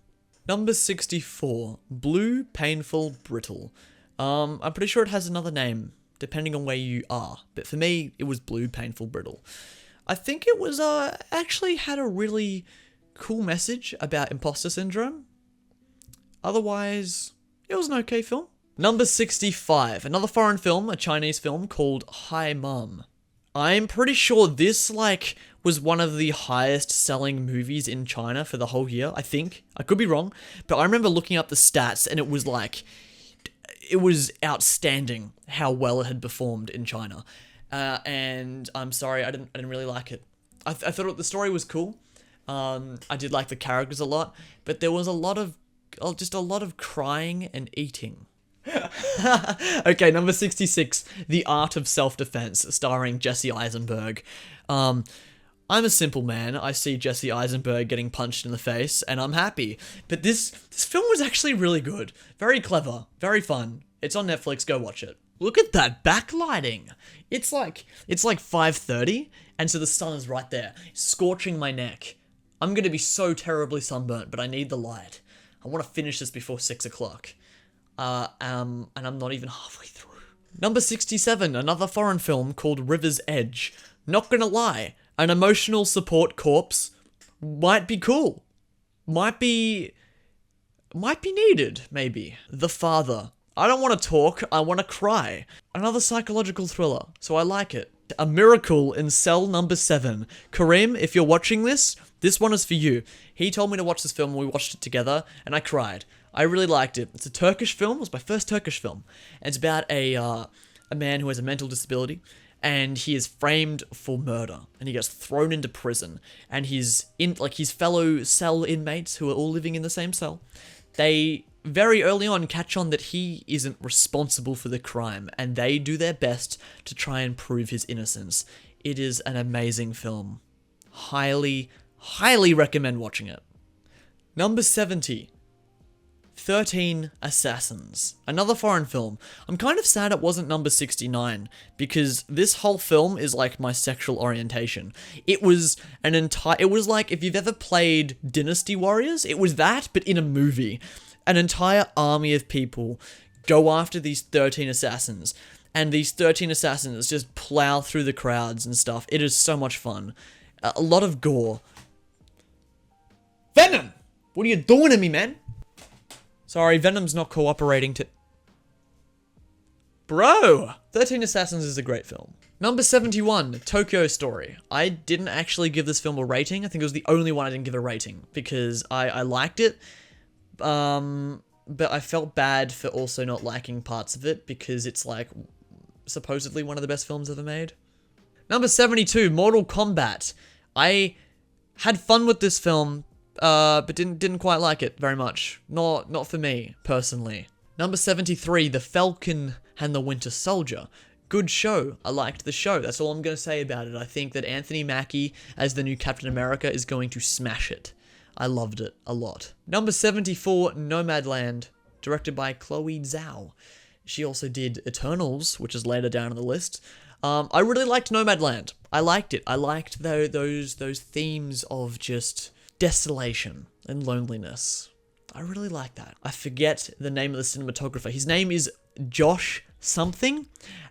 Number 64, Blue, Painful, Brittle. I'm pretty sure it has another name, depending on where you are. But for me, it was Blue, Painful, Brittle. I think it was, actually had a really cool message about imposter syndrome. Otherwise, it was an okay film. Number 65, another foreign film, a Chinese film called Hi Mum. I'm pretty sure this, was one of the highest selling movies in China for the whole year, I think. I could be wrong, but I remember looking up the stats and it was outstanding how well it had performed in China. And I'm sorry, I didn't really like it. I thought the story was cool. I did like the characters a lot, but there was a lot of crying and eating. Okay, number 66, The Art of Self-Defense, starring Jesse Eisenberg. I'm a simple man. I see Jesse Eisenberg getting punched in the face, and I'm happy. But this film was actually really good. Very clever. Very fun. It's on Netflix. Go watch it. Look at that backlighting. It's like 5:30, and so the sun is right there, scorching my neck. I'm gonna be so terribly sunburnt, but I need the light. I want to finish this before 6 o'clock. And I'm not even halfway through. Number 67, another foreign film called River's Edge. Not gonna lie, an emotional support corpse might be cool. Might be needed, maybe. The Father. I don't want to talk, I want to cry. Another psychological thriller, so I like it. A Miracle in Cell Number 7. Kareem, if you're watching this one is for you. He told me to watch this film and we watched it together, and I cried. I really liked it. It's a Turkish film. It was my first Turkish film. And it's about a man who has a mental disability, and he is framed for murder, and he gets thrown into prison, and his fellow cell inmates who are all living in the same cell, they very early on catch on that he isn't responsible for the crime, and they do their best to try and prove his innocence. It is an amazing film. Highly, highly recommend watching it. Number 70. 13 Assassins. Another foreign film. I'm kind of sad it wasn't number 69, because this whole film is like my sexual orientation. It was like if you've ever played Dynasty Warriors, it was that, but in a movie. An entire army of people go after these 13 assassins, and these 13 assassins just plow through the crowds and stuff. It is so much fun. A lot of gore. Venom! What are you doing to me, man? Sorry, Venom's not cooperating to... Bro! 13 Assassins is a great film. Number 71, Tokyo Story. I didn't actually give this film a rating. I think it was the only one I didn't give a rating, because I liked it. But I felt bad for also not liking parts of it, because it's like supposedly one of the best films ever made. Number 72, Mortal Kombat. I had fun with this film, but didn't quite like it very much. Not for me, personally. Number 73, The Falcon and the Winter Soldier. Good show. I liked the show. That's all I'm going to say about it. I think that Anthony Mackie, as the new Captain America, is going to smash it. I loved it a lot. Number 74, Nomadland, directed by Chloe Zhao. She also did Eternals, which is later down on the list. I really liked Nomadland. I liked it. I liked those themes of just desolation and loneliness. I really like that. I forget the name of the cinematographer. His name is Josh something,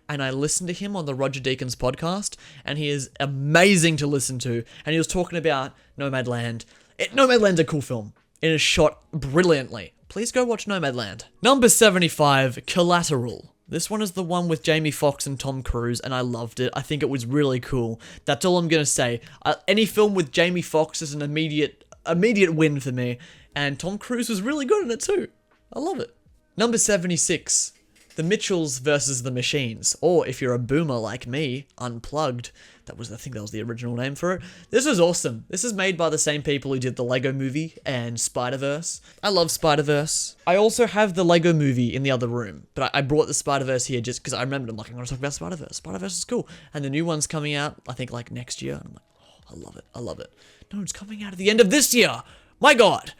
and I listened to him on the Roger Deakins podcast, and he is amazing to listen to, and he was talking about Nomadland. Nomadland's a cool film. It is shot brilliantly. Please go watch Nomadland. Number 75, Collateral. This one is the one with Jamie Foxx and Tom Cruise, and I loved it. I think it was really cool. That's all I'm gonna say. Any film with Jamie Foxx is an immediate win for me, and Tom Cruise was really good in it too. I love it. Number 76, The Mitchells versus the Machines, or if you're a boomer like me, Unplugged. I think that was the original name for it. This was awesome. This is made by the same people who did the Lego Movie and Spider-Verse. I love Spider-Verse. I also have the Lego Movie in the other room, but I brought the Spider-Verse here just because I remembered, I'm like, I'm going to talk about Spider-Verse. Spider-Verse is cool. And the new one's coming out, I think, like next year. And I'm like, oh, I love it. I love it. No, it's coming out at the end of this year. My God.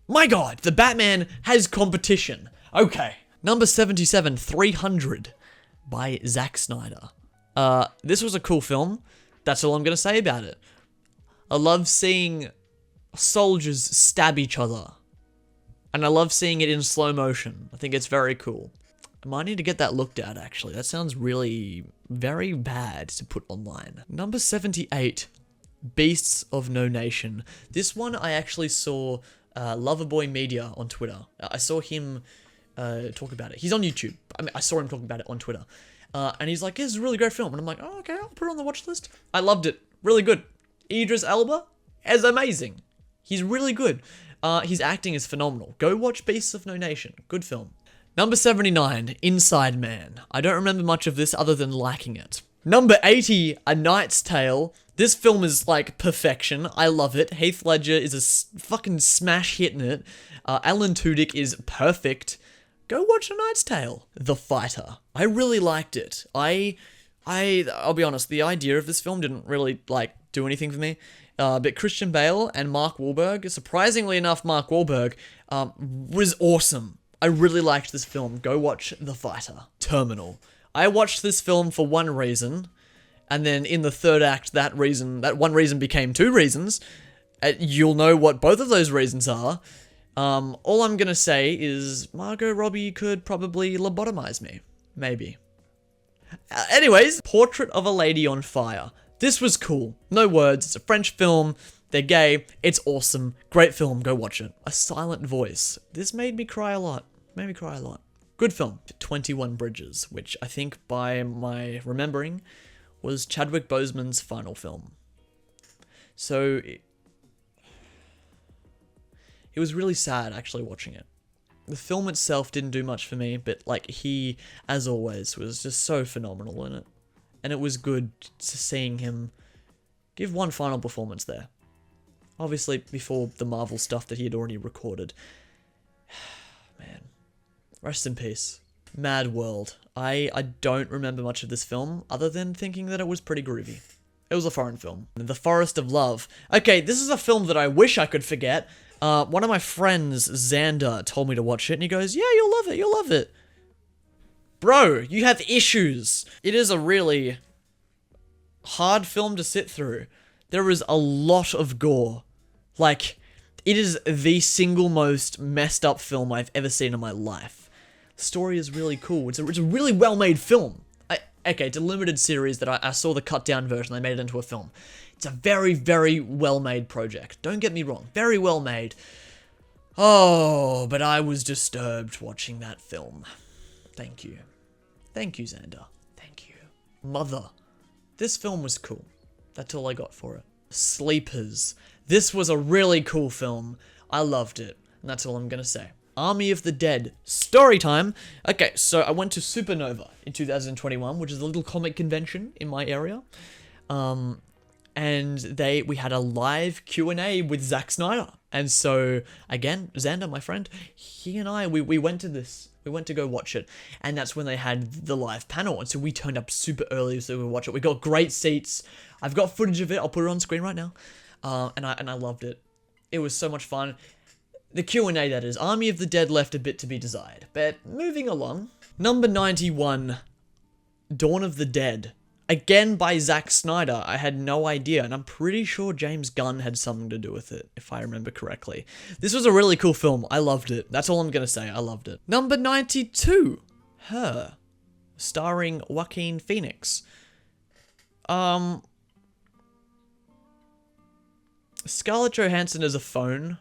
My God. The Batman has competition. Okay. Number 77, 300 by Zack Snyder. This was a cool film. That's all I'm going to say about it. I love seeing soldiers stab each other. And I love seeing it in slow motion. I think it's very cool. I might need to get that looked at, actually. That sounds really very bad to put online. Number 78, Beasts of No Nation. This one I actually saw Loverboy Media on Twitter. I saw him talk about it. He's on YouTube. I saw him talking about it on Twitter. And he's like, this is a really great film. And I'm like, oh, okay, I'll put it on the watch list. I loved it. Really good. Idris Elba is amazing. He's really good. His acting is phenomenal. Go watch Beasts of No Nation. Good film. Number 79, Inside Man. I don't remember much of this other than liking it. Number 80, A Knight's Tale. This film is like perfection. I love it. Heath Ledger is a fucking smash hit in it. Alan Tudyk is perfect. Go watch A Knight's Tale. The Fighter. I really liked it. I'll be honest, the idea of this film didn't really, do anything for me. But Christian Bale and Mark Wahlberg, surprisingly enough, Mark Wahlberg, was awesome. I really liked this film. Go watch The Fighter. Terminal. I watched this film for one reason, and then in the third act, that one reason became two reasons. You'll know what both of those reasons are. All I'm gonna say is Margot Robbie could probably lobotomize me. Maybe. Anyways, Portrait of a Lady on Fire. This was cool. No words. It's a French film. They're gay. It's awesome. Great film. Go watch it. A Silent Voice. This made me cry a lot. Good film. 21 Bridges, which I think by my remembering was Chadwick Boseman's final film. So it was really sad actually watching it. The film itself didn't do much for me, but like he, as always, was just so phenomenal in it. And it was good to seeing him give one final performance there. Obviously, before the Marvel stuff that he had already recorded. Man. Rest in peace. Mad World. I don't remember much of this film, other than thinking that it was pretty groovy. It was a foreign film. The Forest of Love. Okay, this is a film that I wish I could forget. One of my friends, Xander, told me to watch it, and he goes, yeah, you'll love it, you'll love it. Bro, you have issues. It is a really hard film to sit through. There is a lot of gore. Like, it is the single most messed up film I've ever seen in my life. The story is really cool. It's a really well-made film. Okay, it's a limited series that I saw the cut-down version. They made it into a film. It's a very, very well-made project. Don't get me wrong. Very well-made. Oh, but I was disturbed watching that film. Thank you. Thank you, Xander. Thank you. Mother. This film was cool. That's all I got for it. Sleepers. This was a really cool film. I loved it. And that's all I'm gonna say. Army of the Dead. Story time. Okay, so I went to Supernova in 2021, which is a little comic convention in my area. And we had a live Q&A with Zack Snyder. And so, again, Xander, my friend, he and I, we went to this. We went to go watch it. And that's when they had the live panel. And so we turned up super early so we could watch it. We got great seats. I've got footage of it. I'll put it on screen right now. And I loved it. It was so much fun. The Q&A, that is. Army of the Dead left a bit to be desired. But moving along. Number 91. Dawn of the Dead. Again by Zack Snyder. I had no idea. And I'm pretty sure James Gunn had something to do with it, if I remember correctly. This was a really cool film. I loved it. That's all I'm going to say. I loved it. Number 92. Her. Starring Joaquin Phoenix. Scarlett Johansson as a phone.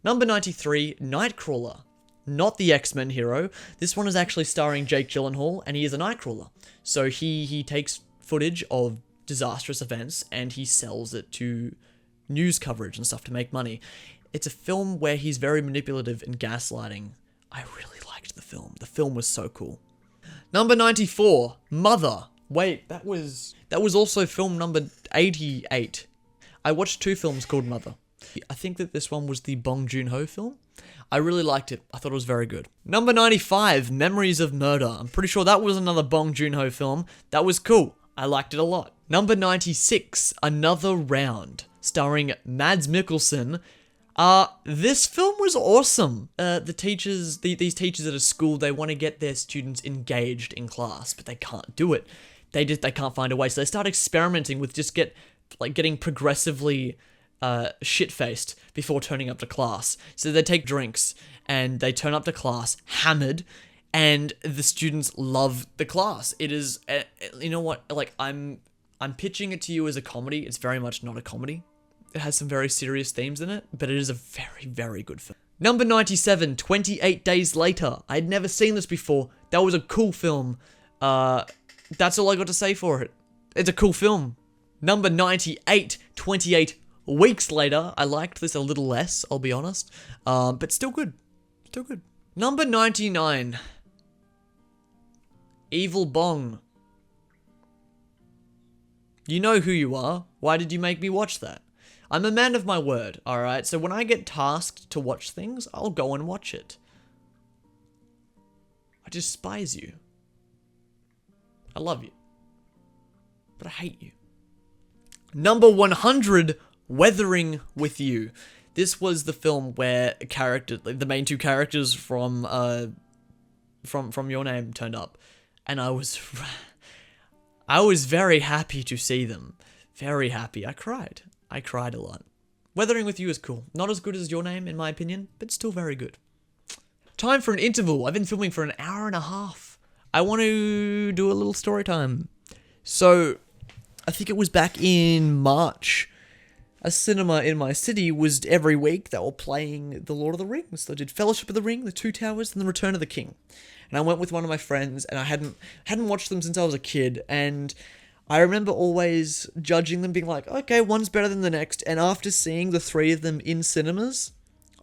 Number 93, Nightcrawler. Not the X-Men hero. This one is actually starring Jake Gyllenhaal, and he is a Nightcrawler. So he takes footage of disastrous events, and he sells it to news coverage and stuff to make money. It's a film where he's very manipulative and gaslighting. I really liked the film. The film was so cool. Number 94, Mother. Wait, that was also film number 88. I watched two films called Mother. I think that this one was the Bong Joon-ho film. I really liked it. I thought it was very good. Number 95, Memories of Murder. I'm pretty sure that was another Bong Joon-ho film. That was cool. I liked it a lot. Number 96, Another Round, starring Mads Mikkelsen. This film was awesome. These teachers at a school, they want to get their students engaged in class, but they can't do it. They can't find a way, so they start experimenting with getting progressively shit-faced before turning up to class. So they take drinks and they turn up to class hammered, and the students love the class. It is, you know what? Like I'm pitching it to you as a comedy. It's very much not a comedy. It has some very serious themes in it, but it is a very, very good film. Number 97, 28 Days Later. I had never seen this before. That was a cool film. That's all I got to say for it. It's a cool film. Number 98, 28 Weeks Later. I liked this a little less, I'll be honest. But still good. Still good. Number 99. Evil Bong. You know who you are. Why did you make me watch that? I'm a man of my word, alright? So when I get tasked to watch things, I'll go and watch it. I despise you. I love you. But I hate you. Number 100, Weathering with You. This was the film where the main two characters from Your Name turned up, and I was very happy to see them. Very happy. I cried a lot. Weathering with You is cool. Not as good as Your Name, in my opinion, but still very good. Time for an interval. I've been filming for an hour and a half. I want to do a little story time. So, I think it was back in March. A cinema in my city was every week they were playing The Lord of the Rings. They did Fellowship of the Ring, The Two Towers, and The Return of the King. And I went with one of my friends, and I hadn't watched them since I was a kid, and I remember always judging them, being like, okay, one's better than the next. And after seeing the three of them in cinemas,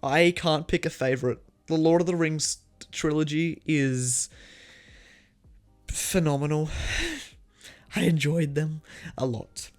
I can't pick a favorite. The Lord of the Rings trilogy is phenomenal. I enjoyed them a lot.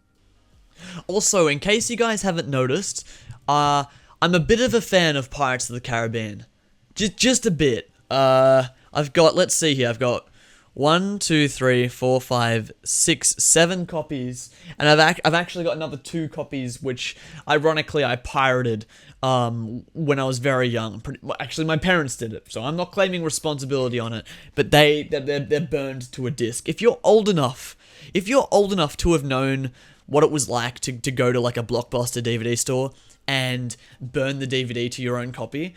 Also, in case you guys haven't noticed, I'm a bit of a fan of Pirates of the Caribbean. Just a bit. I've got, let's see here, I've got 1, 2, 3, 4, 5, 6, 7 copies, and I've actually got another 2 copies, which ironically I pirated when I was very young. Actually, my parents did it, so I'm not claiming responsibility on it. But they're burned to a disc. If you're old enough to have known what it was like to go to like a Blockbuster DVD store and burn the DVD to your own copy,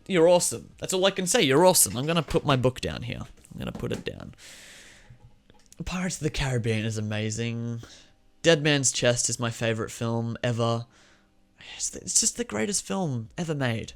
you're awesome. That's all I can say. You're awesome. I'm gonna put my book down here. I'm gonna put it down. Pirates of the Caribbean is amazing. Dead Man's Chest is my favorite film ever. It's just the greatest film ever made.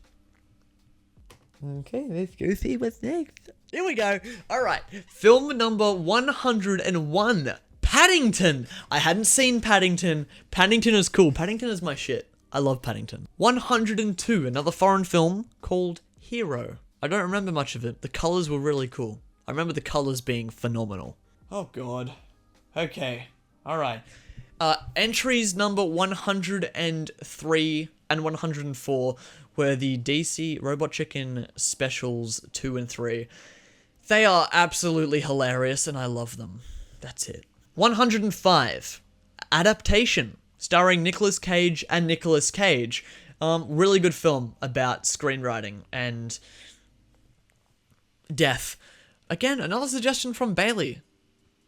Okay, let's go see what's next. Here we go. Alright, film number 101. Paddington! I hadn't seen Paddington. Paddington is cool. Paddington is my shit. I love Paddington. 102, another foreign film called Hero. I don't remember much of it. The colors were really cool. I remember the colors being phenomenal. Oh god. Okay. Alright. Entries number 103 and 104 were the DC Robot Chicken specials 2 and 3. They are absolutely hilarious and I love them. That's it. 105. Adaptation, starring Nicolas Cage and Nicolas Cage. Really good film about screenwriting and death. Again, another suggestion from Bailey,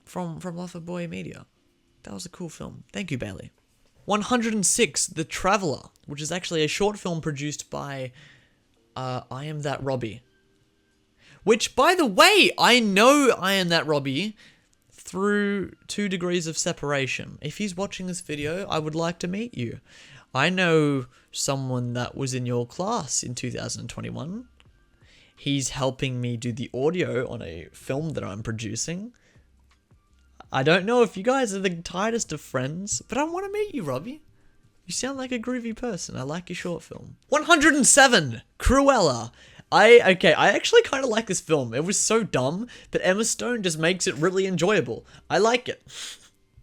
from Loverboy Media. That was a cool film. Thank you, Bailey. 106, The Traveller, which is actually a short film produced by I Am That Robbie. Which, by the way, I know I Am That Robbie through 2 Degrees of Separation. If he's watching this video, I would like to meet you. I know someone that was in your class in 2021. He's helping me do the audio on a film that I'm producing. I don't know if you guys are the tightest of friends, but I want to meet you, Robbie. You sound like a groovy person. I like your short film. 107, Cruella. I actually kind of like this film. It was so dumb, but Emma Stone just makes it really enjoyable. I like it.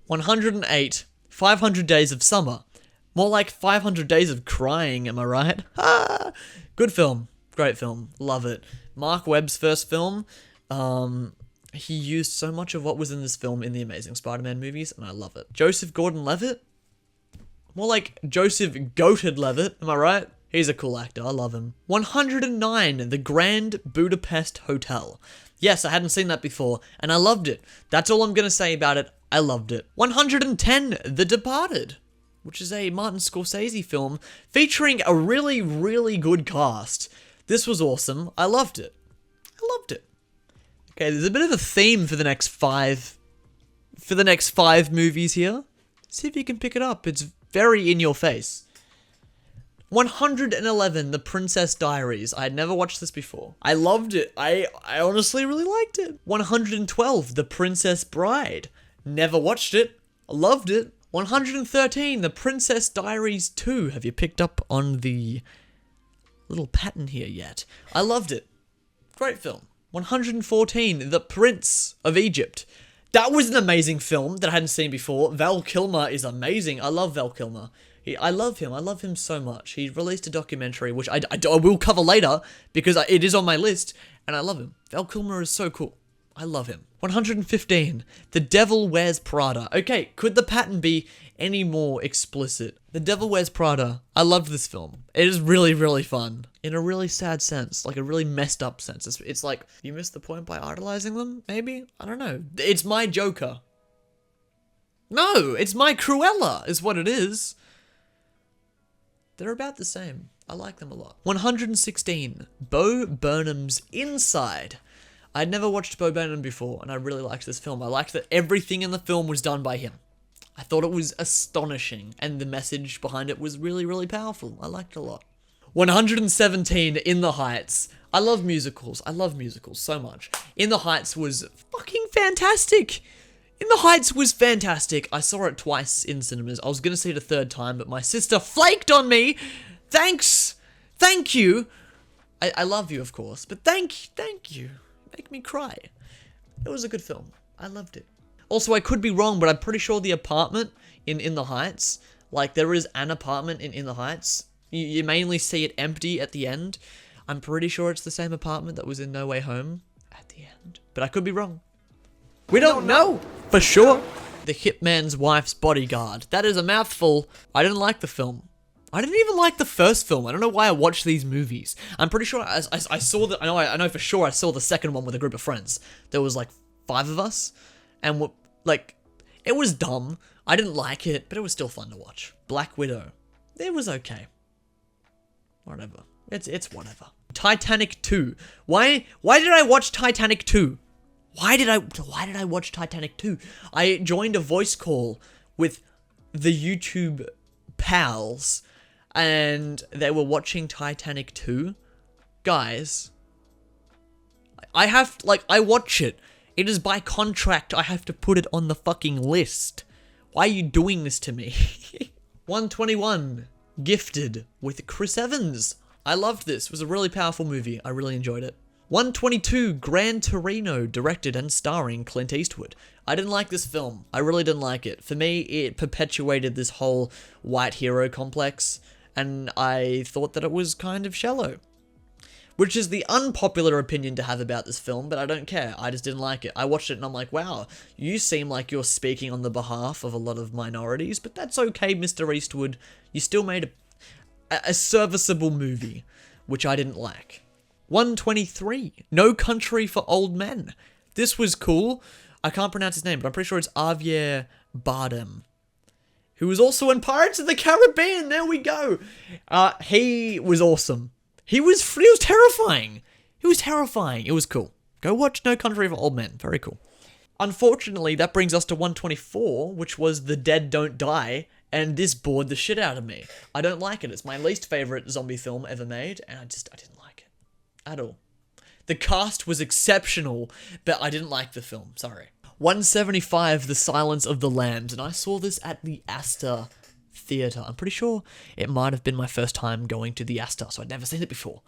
108, 500 Days of Summer. More like 500 Days of Crying, am I right? Good film. Great film. Love it. Mark Webb's first film. He used so much of what was in this film in the Amazing Spider-Man movies, and I love it. Joseph Gordon-Levitt? More like Joseph Goated-Levitt, am I right? He's a cool actor, I love him. 109, The Grand Budapest Hotel. Yes, I hadn't seen that before, and I loved it. That's all I'm gonna say about it. I loved it. 110, The Departed, which is a Martin Scorsese film featuring a really, really good cast. This was awesome. I loved it. I loved it. Okay, there's a bit of a theme for the next 5 movies here. See if you can pick it up. It's very in your face. 111, The Princess Diaries. I had never watched this before. I loved it. I honestly really liked it. 112, The Princess Bride. Never watched it. Loved it. 113, The Princess Diaries 2. Have you picked up on the little pattern here yet? I loved it. Great film. 114, The Prince of Egypt. That was an amazing film that I hadn't seen before. Val Kilmer is amazing. I love Val Kilmer. I love him. I love him so much. He released a documentary, which I will cover later, because it is on my list, and I love him. Val Kilmer is so cool. I love him. 115, The Devil Wears Prada. Okay, could the pattern be any more explicit? The Devil Wears Prada. I loved this film. It is really, really fun. In a really sad sense, like a really messed up sense. It's like, you missed the point by idolizing them, maybe? I don't know. It's my Joker. No, it's my Cruella, is what it is. They're about the same. I like them a lot. 116, Bo Burnham's Inside. I'd never watched Bo Burnham before, and I really liked this film. I liked that everything in the film was done by him. I thought it was astonishing, and the message behind it was really, really powerful. I liked it a lot. 117, In the Heights. I love musicals. I love musicals so much. In the Heights was fucking fantastic. In the Heights was fantastic. I saw it twice in cinemas. I was gonna see it a third time, but my sister flaked on me. Thanks. Thank you. I love you, of course, but thank you. Make me cry. It was a good film. I loved it. Also, I could be wrong, but I'm pretty sure the apartment in the Heights, like there is an apartment in the Heights. You mainly see it empty at the end. I'm pretty sure it's the same apartment that was in No Way Home at the end, but I could be wrong. We don't know for sure. The Hitman's Wife's Bodyguard. That is a mouthful. I didn't like the film. I didn't even like the first film. I don't know why I watched these movies. I'm pretty sure I saw the. I know for sure I saw the second one with a group of friends. There was like 5 of us, and like it was dumb. I didn't like it, but it was still fun to watch. Black Widow. It was okay. Whatever. It's whatever. Titanic 2. Why did I watch Titanic 2? Why did I watch Titanic 2? I joined a voice call with the YouTube pals, and they were watching Titanic 2. Guys, I watch it. It is by contract. I have to put it on the fucking list. Why are you doing this to me? 121, Gifted, with Chris Evans. I loved this. It was a really powerful movie. I really enjoyed it. 122, Gran Torino, directed and starring Clint Eastwood. I didn't like this film. I really didn't like it. For me, it perpetuated this whole white hero complex, and I thought that it was kind of shallow. Which is the unpopular opinion to have about this film, but I don't care. I just didn't like it. I watched it and I'm like, wow, you seem like you're speaking on the behalf of a lot of minorities, but that's okay, Mr. Eastwood. You still made a serviceable movie, which I didn't like. 123, No Country for Old Men. This was cool. I can't pronounce his name, but I'm pretty sure it's Javier Bardem, who was also in Pirates of the Caribbean. There we go. He was awesome. He was terrifying. He was terrifying. It was cool. Go watch No Country for Old Men. Very cool. Unfortunately, that brings us to 124, which was The Dead Don't Die, and this bored the shit out of me. I don't like it. It's my least favorite zombie film ever made, and I didn't like it at all. The cast was exceptional, but I didn't like the film. Sorry. 175, The Silence of the Lambs, and I saw this at the Astor Theatre. I'm pretty sure it might have been my first time going to the Astor, so I'd never seen it before.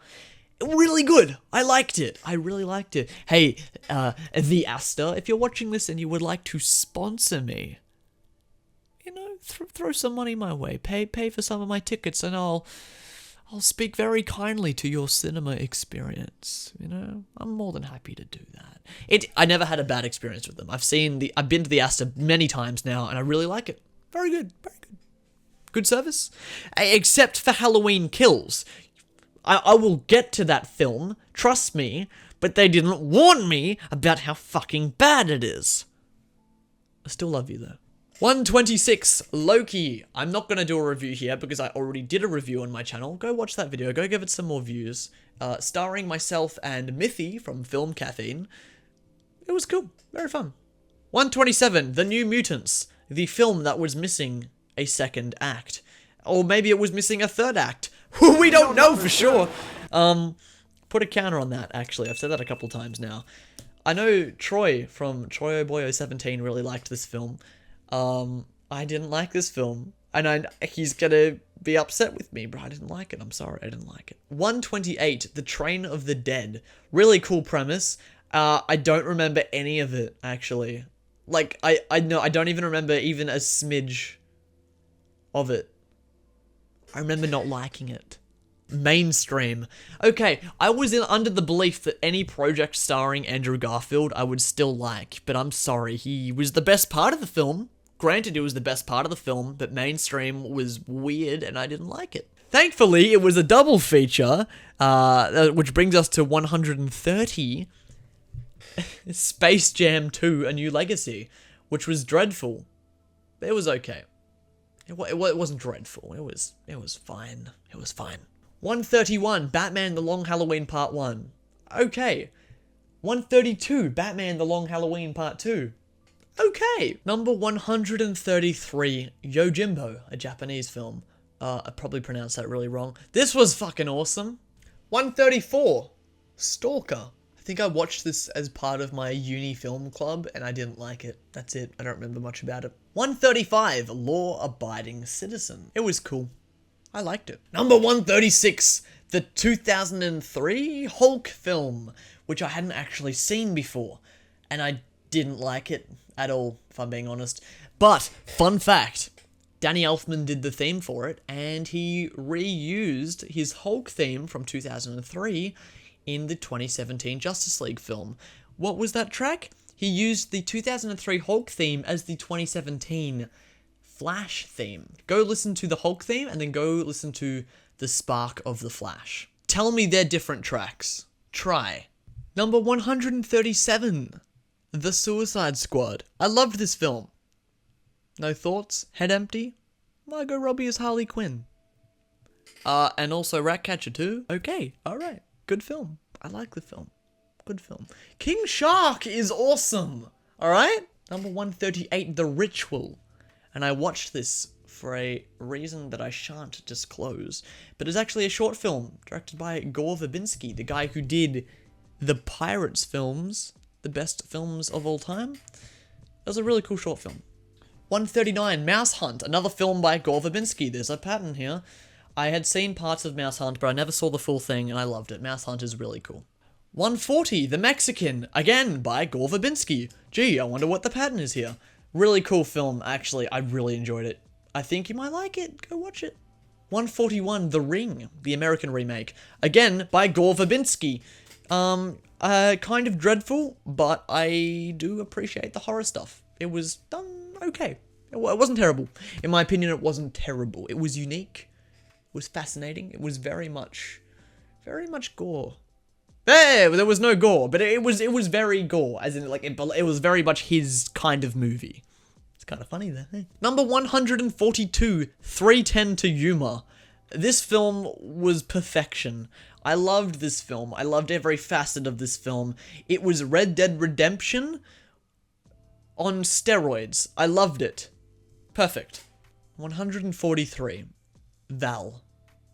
Really good. I liked it. I really liked it. Hey, the Astor, if you're watching this and you would like to sponsor me, you know, throw some money my way. Pay for some of my tickets, and I'll speak very kindly to your cinema experience. You know, I'm more than happy to do that. I never had a bad experience with them. I've been to the Astor many times now, and I really like it. Very good. Very good. Good service. Except for Halloween Kills. I will get to that film, trust me, but they didn't warn me about how fucking bad it is. I still love you though. 126, Loki. I'm not going to do a review here because I already did a review on my channel. Go watch that video, go give it some more views. Starring myself and Mithy from Film Caffeine. It was cool, very fun. 127, The New Mutants. The film that was missing a second act. Or maybe it was missing a third act. We don't know for sure. Put a counter on that, actually. I've said that a couple times now. I know Troy from Troy Boy 017 really liked this film. I didn't like this film. And he's gonna be upset with me, but I didn't like it. I'm sorry, I didn't like it. 128, The Train of the Dead. Really cool premise. I don't remember any of it, actually. Like, I don't even remember even a smidge of it. I remember not liking it. Mainstream. Okay, I was under the belief that any project starring Andrew Garfield I would still like, but I'm sorry, he was the best part of the film. Granted, it was the best part of the film, but mainstream was weird and I didn't like it. Thankfully, it was a double feature, which brings us to 130. Space Jam 2, A New Legacy, which was dreadful. It was okay. It wasn't dreadful. It was fine. It was fine. 131, Batman The Long Halloween Part 1. Okay. 132, Batman The Long Halloween Part 2. Okay. Number 133, Yojimbo, a Japanese film. I probably pronounced that really wrong. This was fucking awesome. 134, Stalker. I think I watched this as part of my uni film club and I didn't like it. That's it. I don't remember much about it. 135, Law Abiding Citizen. It was cool. I liked it. Number 136, the 2003 Hulk film, which I hadn't actually seen before. And I didn't like it at all, if I'm being honest. But, fun fact, Danny Elfman did the theme for it, and he reused his Hulk theme from 2003 in the 2017 Justice League film. What was that track? He used the 2003 Hulk theme as the 2017 Flash theme. Go listen to the Hulk theme, and then go listen to the Spark of the Flash. Tell me they're different tracks. Try. Number 137, The Suicide Squad. I loved this film. No thoughts? Head empty? Margot Robbie is Harley Quinn. And also Ratcatcher 2. Okay, alright. Good film. I like the film. Good film. King Shark is awesome. Alright? Number 138, The Ritual. And I watched this for a reason that I shan't disclose. But it's actually a short film directed by Gore Verbinski, the guy who did the Pirates films, the best films of all time. It was a really cool short film. 139, Mouse Hunt, another film by Gore Verbinski. There's a pattern here. I had seen parts of Mouse Hunt, but I never saw the full thing, and I loved it. Mouse Hunt is really cool. 140, The Mexican, again by Gore Verbinski. Gee, I wonder what the pattern is here. Really cool film, actually. I really enjoyed it. I think you might like it. Go watch it. 141, The Ring, the American remake. Again, by Gore Verbinski. Kind of dreadful, but I do appreciate the horror stuff. It was done okay. It wasn't terrible. In my opinion, it wasn't terrible. It was unique. It was fascinating. It was very much gore. There was no gore, but it was very gore, as in, like, it was very much his kind of movie. It's kind of funny there. Eh? Number 142, 3:10 to Yuma. This film was perfection. I loved this film. I loved every facet of this film. It was Red Dead Redemption on steroids. I loved it. Perfect. 143, Val.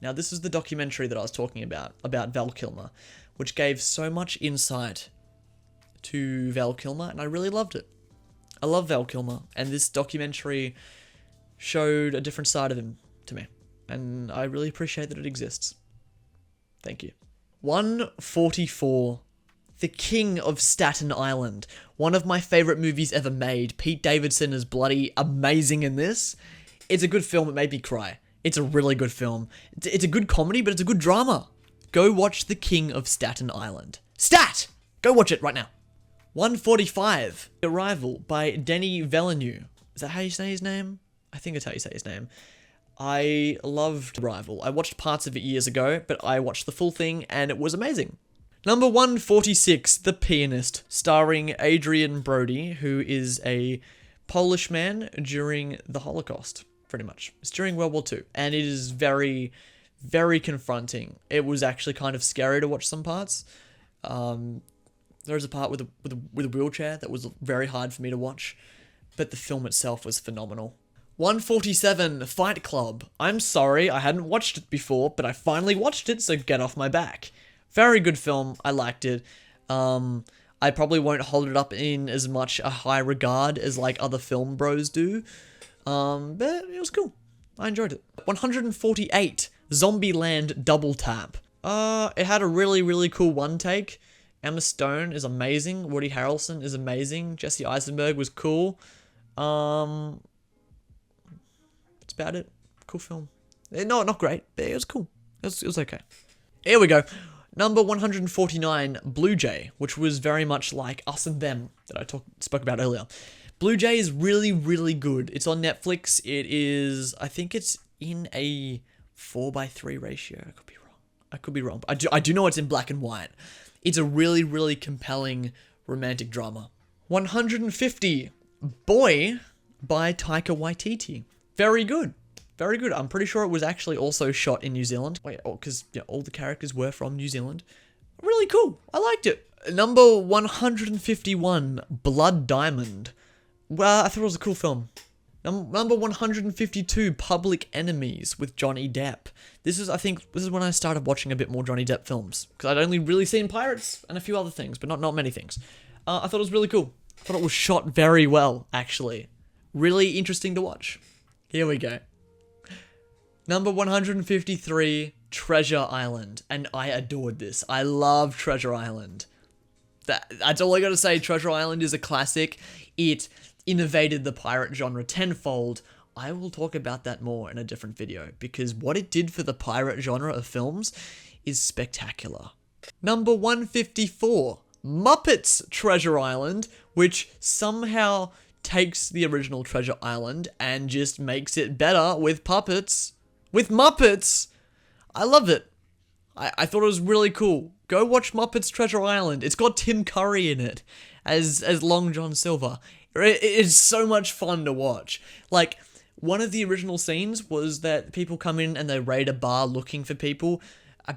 Now, this is the documentary that I was talking about Val Kilmer, which gave so much insight to Val Kilmer, and I really loved it. I love Val Kilmer, and this documentary showed a different side of him to me, and I really appreciate that it exists. Thank you. 144, The King of Staten Island. One of my favorite movies ever made. Pete Davidson is bloody amazing in this. It's a good film. It made me cry. It's a really good film. It's a good comedy, but it's a good drama. Go watch The King of Staten Island. Stat! Go watch it right now. 145, Arrival by Denis Villeneuve. Is that how you say his name? I think it's how you say his name. I loved Arrival. I watched parts of it years ago, but I watched the full thing and it was amazing. Number 146, The Pianist, starring Adrian Brody, who is a Polish man during the Holocaust, pretty much. It's during World War II, and it is very, very confronting. It was actually kind of scary to watch some parts. There's a part with a wheelchair that was very hard for me to watch, but the film itself was phenomenal. 147, Fight Club. I'm sorry, I hadn't watched it before, but I finally watched it, so get off my back. Very good film, I liked it. I probably won't hold it up in as much a high regard as like other film bros do, but it was cool. I enjoyed it. 148, Zombieland Double Tap. It had a really, really cool one take. Emma Stone is amazing. Woody Harrelson is amazing. Jesse Eisenberg was cool. That's about it. Cool film. No, not great, but it was cool. It was okay. Here we go. Number 149, Blue Jay, which was very much like Us and Them that I spoke about earlier. Blue Jay is really, really good. It's on Netflix. It is, I think it's in a 4:3 ratio. I could be wrong. But I do know it's in black and white. It's a really, really compelling romantic drama. 150, Boy by Taika Waititi. Very good. Very good. I'm pretty sure it was actually also shot in New Zealand. Wait, because all the characters were from New Zealand. Really cool. I liked it. Number 151, Blood Diamond. Well, I thought it was a cool film. Number 152, Public Enemies with Johnny Depp. I think this is when I started watching a bit more Johnny Depp films, because I'd only really seen Pirates and a few other things, but not many things. I thought it was really cool. I thought it was shot very well, actually. Really interesting to watch. Here we go. Number 153, Treasure Island. And I adored this. I love Treasure Island. That's all I gotta say. Treasure Island is a classic. It innovated the pirate genre tenfold. I will talk about that more in a different video, because what it did for the pirate genre of films is spectacular. Number 154, Muppets Treasure Island, which somehow takes the original Treasure Island and just makes it better with puppets. With Muppets! I love it. I thought it was really cool. Go watch Muppets Treasure Island. It's got Tim Curry in it as Long John Silver. It's so much fun to watch. Like, one of the original scenes was that people come in and they raid a bar looking for people,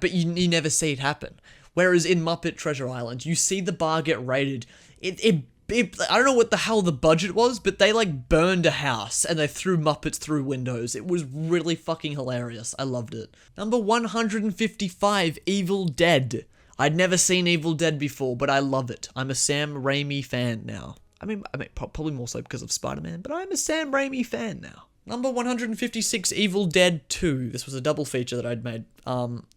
but you never see it happen. Whereas in Muppet Treasure Island, you see the bar get raided. I don't know what the hell the budget was, but they like burned a house and they threw Muppets through windows. It was really fucking hilarious. I loved it. Number 155, Evil Dead. I'd never seen Evil Dead before, but I love it. I'm a Sam Raimi fan now. I mean, probably more so because of Spider-Man, but I'm a Sam Raimi fan now. Number 156, Evil Dead 2. This was a double feature that I'd made.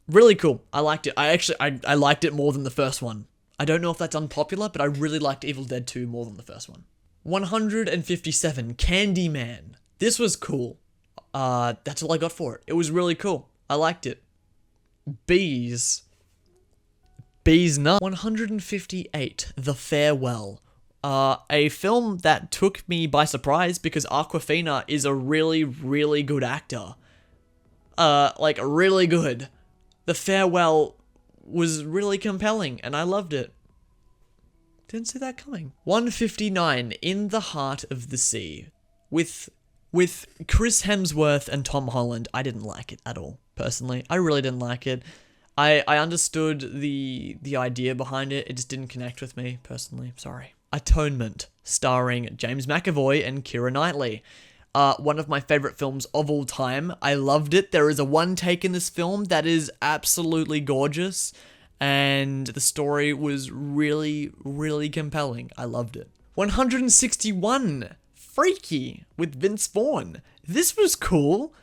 Really cool. I liked it. I liked it more than the first one. I don't know if that's unpopular, but I really liked Evil Dead 2 more than the first one. 157, Candyman. This was cool. That's all I got for it. It was really cool. I liked it. Bees Nuts. 158, The Farewell. A film that took me by surprise because Awkwafina is a really, really good actor. Like, really good. The Farewell was really compelling, and I loved it. Didn't see that coming. 159, In the Heart of the Sea. With Chris Hemsworth and Tom Holland. I didn't like it at all, personally. I really didn't like it. I understood the idea behind it. It just didn't connect with me, personally. Sorry. Atonement, starring James McAvoy and Keira Knightley. One of my favorite films of all time. I loved it. There is a one take in this film that is absolutely gorgeous, and the story was really, really compelling. I loved it. 161, Freaky, with Vince Vaughn. This was cool.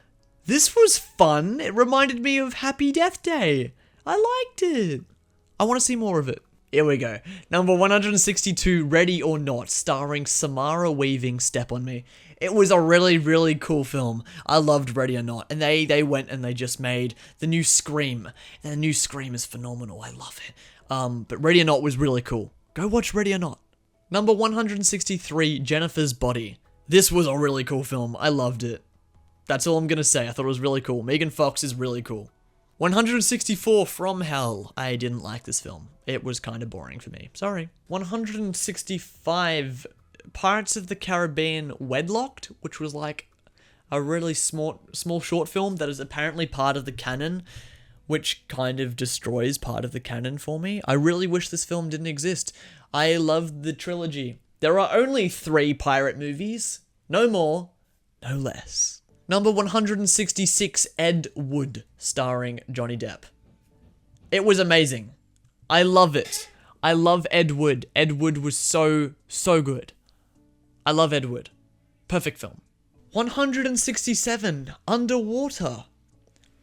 This was fun. It reminded me of Happy Death Day. I liked it. I want to see more of it. Here we go. Number 162, Ready or Not, starring Samara Weaving. Step on Me. It was a really, really cool film. I loved Ready or Not. And they went and they just made the new Scream. And the new Scream is phenomenal. I love it. But Ready or Not was really cool. Go watch Ready or Not. Number 163, Jennifer's Body. This was a really cool film. I loved it. That's all I'm going to say. I thought it was really cool. Megan Fox is really cool. 164, From Hell. I didn't like this film. It was kind of boring for me. Sorry. 165, Pirates of the Caribbean Wedlocked, which was like a really small short film that is apparently part of the canon, which kind of destroys part of the canon for me. I really wish this film didn't exist. I loved the trilogy. There are only 3 pirate movies. No more, no less. Number 166, Ed Wood, starring Johnny Depp. It was amazing. I love it. I love Ed Wood. Ed Wood was so good. I love Ed Wood. Perfect film. 167, Underwater.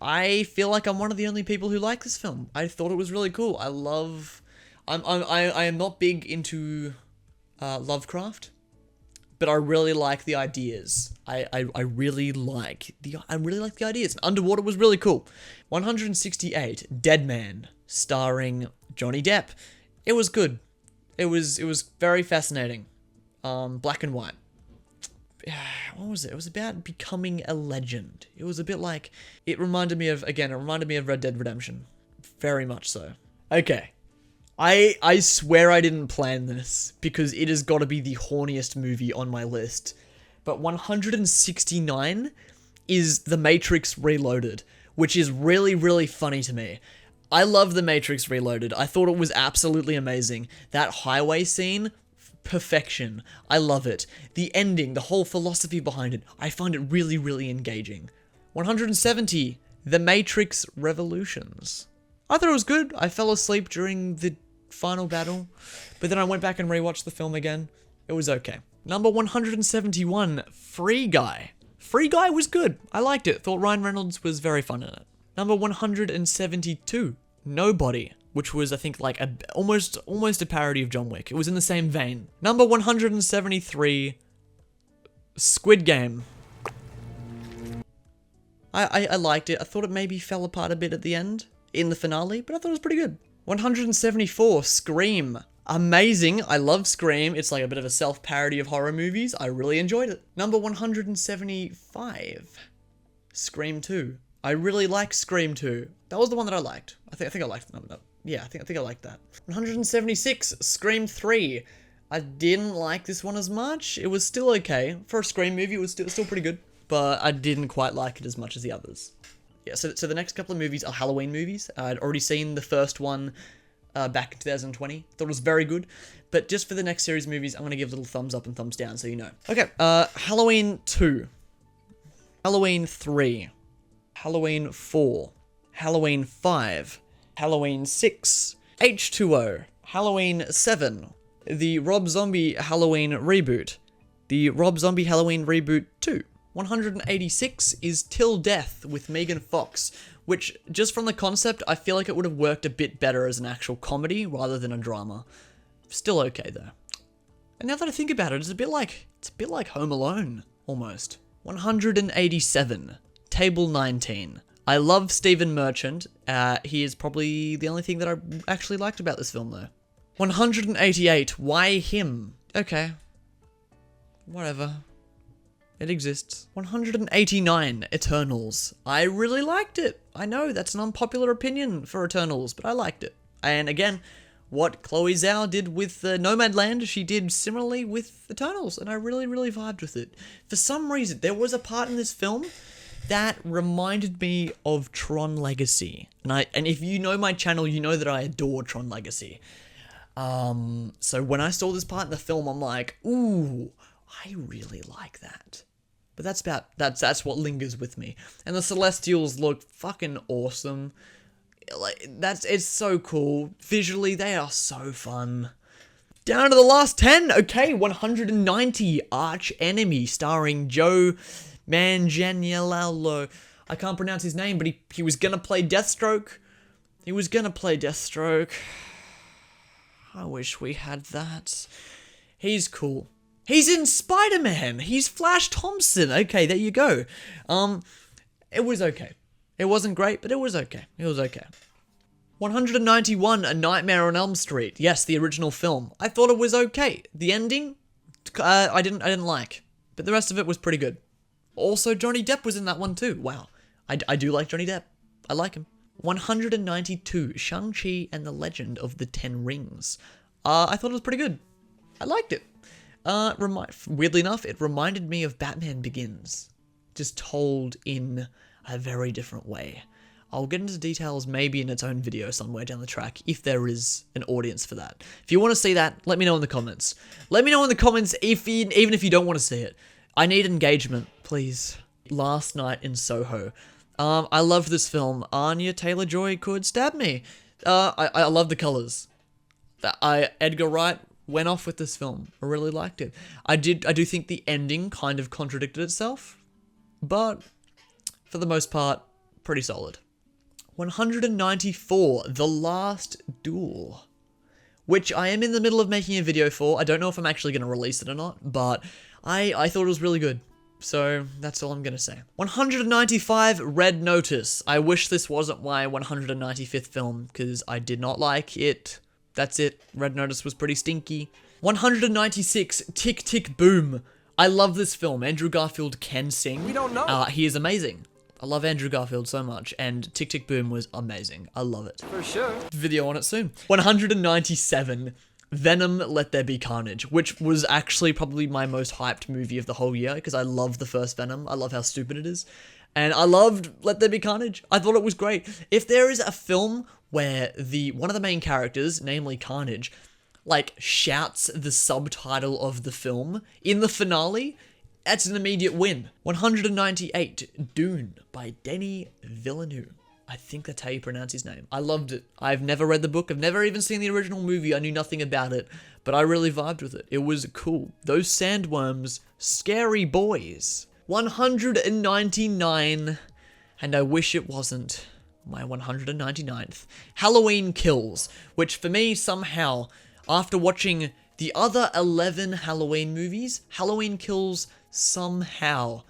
I feel like I'm one of the only people who like this film. I thought it was really cool. I am not big into Lovecraft, but I really like the ideas. I really like the ideas. Underwater was really cool. 168, Dead Man, starring Johnny Depp. It was good. It was very fascinating. Black and white. What was it? It was about becoming a legend. It was a bit like, it reminded me of Red Dead Redemption. Very much so. Okay. I swear I didn't plan this, because it has got to be the horniest movie on my list. But 169 is The Matrix Reloaded, which is really, really funny to me. I love The Matrix Reloaded. I thought it was absolutely amazing. That highway scene, perfection. I love it. The ending, the whole philosophy behind it, I find it really, really engaging. 170, The Matrix Revolutions. I thought it was good. I fell asleep during the final battle, but then I went back and rewatched the film again. It was okay. Number 171, Free Guy. Free Guy was good. I liked it. Thought Ryan Reynolds was very fun in it. Number 172, Nobody, which was, I think, like almost a parody of John Wick. It was in the same vein. Number 173, Squid Game. I liked it. I thought it maybe fell apart a bit at the end, in the finale, but I thought it was pretty good. 174, Scream. Amazing. I love Scream. It's like a bit of a self-parody of horror movies. I really enjoyed it. Number 175, Scream 2. I really like Scream 2. That was the one that I liked. I think I liked the number. Yeah, I think I liked that. 176, Scream 3. I didn't like this one as much. It was still okay. For a Scream movie, it was still pretty good, but I didn't quite like it as much as the others. Yeah, so the next couple of movies are Halloween movies. I'd already seen the first one back in 2020. Thought it was very good. But just for the next series of movies, I'm going to give little thumbs up and thumbs down so you know. Okay, Halloween 2. Halloween 3. Halloween 4. Halloween 5. Halloween 6. H2O. Halloween 7. The Rob Zombie Halloween reboot. The Rob Zombie Halloween reboot 2. 186 is Till Death with Megan Fox, which, just from the concept, I feel like it would have worked a bit better as an actual comedy rather than a drama. Still okay though. And now that I think about it, it's a bit like Home Alone, almost. 187, Table 19. I love Stephen Merchant. He is probably the only thing that I actually liked about this film though. 188, Why Him? Okay. Whatever. It exists. 189, Eternals. I really liked it. I know that's an unpopular opinion for Eternals, but I liked it. And again, what Chloe Zhao did with Nomadland, she did similarly with Eternals, and I really, really vibed with it. For some reason, there was a part in this film that reminded me of Tron Legacy. And if you know my channel, you know that I adore Tron Legacy. So when I saw this part in the film, I'm like, ooh, I really like that. But that's what lingers with me. And the Celestials look fucking awesome. Like, it's so cool. Visually, they are so fun. Down to the last 10. Okay, 190, Arch Enemy, starring Joe Manganiello. I can't pronounce his name, but he was gonna play Deathstroke. I wish we had that. He's cool. He's in Spider-Man. He's Flash Thompson. Okay, there you go. It was okay. It wasn't great, but it was okay. 191, A Nightmare on Elm Street. Yes, the original film. I thought it was okay. The ending, I didn't like, but the rest of it was pretty good. Also, Johnny Depp was in that one too. Wow. I do like Johnny Depp. I like him. 192, Shang-Chi and the Legend of the Ten Rings. I thought it was pretty good. I liked it. Weirdly enough, it reminded me of Batman Begins, just told in a very different way. I'll get into details maybe in its own video somewhere down the track, if there is an audience for that. If you want to see that, let me know in the comments. Let me know in the comments even if you don't want to see it. I need engagement, please. Last Night in Soho. I love this film. Anya Taylor-Joy could stab me. I love the colors. Edgar Wright went off with this film. I really liked it. I do think the ending kind of contradicted itself, but for the most part, pretty solid. 194, The Last Duel, which I am in the middle of making a video for. I don't know if I'm actually going to release it or not, but I thought it was really good. So that's all I'm going to say. 195, Red Notice. I wish this wasn't my 195th film, because I did not like it. That's it. Red Notice was pretty stinky. 196, Tick Tick Boom. I love this film. Andrew Garfield can sing. We don't know. He is amazing. I love Andrew Garfield so much, and Tick Tick Boom was amazing. I love it. For sure. Video on it soon. 197, Venom Let There Be Carnage, which was actually probably my most hyped movie of the whole year, because I love the first Venom. I love how stupid it is. And I loved Let There Be Carnage. I thought it was great. If there is a film where one of the main characters, namely Carnage, like shouts the subtitle of the film in the finale, that's an immediate win. 198, Dune by Denis Villeneuve. I think that's how you pronounce his name. I loved it. I've never read the book. I've never even seen the original movie. I knew nothing about it, but I really vibed with it. It was cool. Those sandworms, scary boys. 199, and I wish it wasn't my 199th. Halloween Kills, which for me somehow, after watching the other 11 Halloween movies, Halloween Kills somehow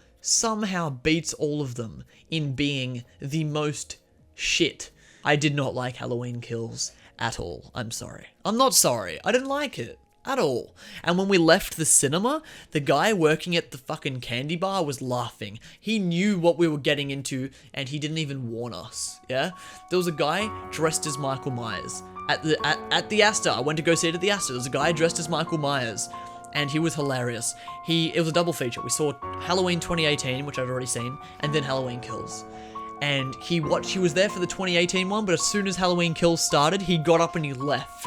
beats all of them in being the most shit. I did not like Halloween Kills at all. I'm sorry. I'm not sorry. I didn't like it at all. And when we left the cinema, the guy working at the fucking candy bar was laughing. He knew what we were getting into and he didn't even warn us. Yeah? There was a guy dressed as Michael Myers at the Astor. I went to go see it at the Astor. There was a guy dressed as Michael Myers and he was hilarious. It was a double feature. We saw Halloween 2018, which I've already seen, and then Halloween Kills. And he was there for the 2018 one, but as soon as Halloween Kills started, he got up and he left.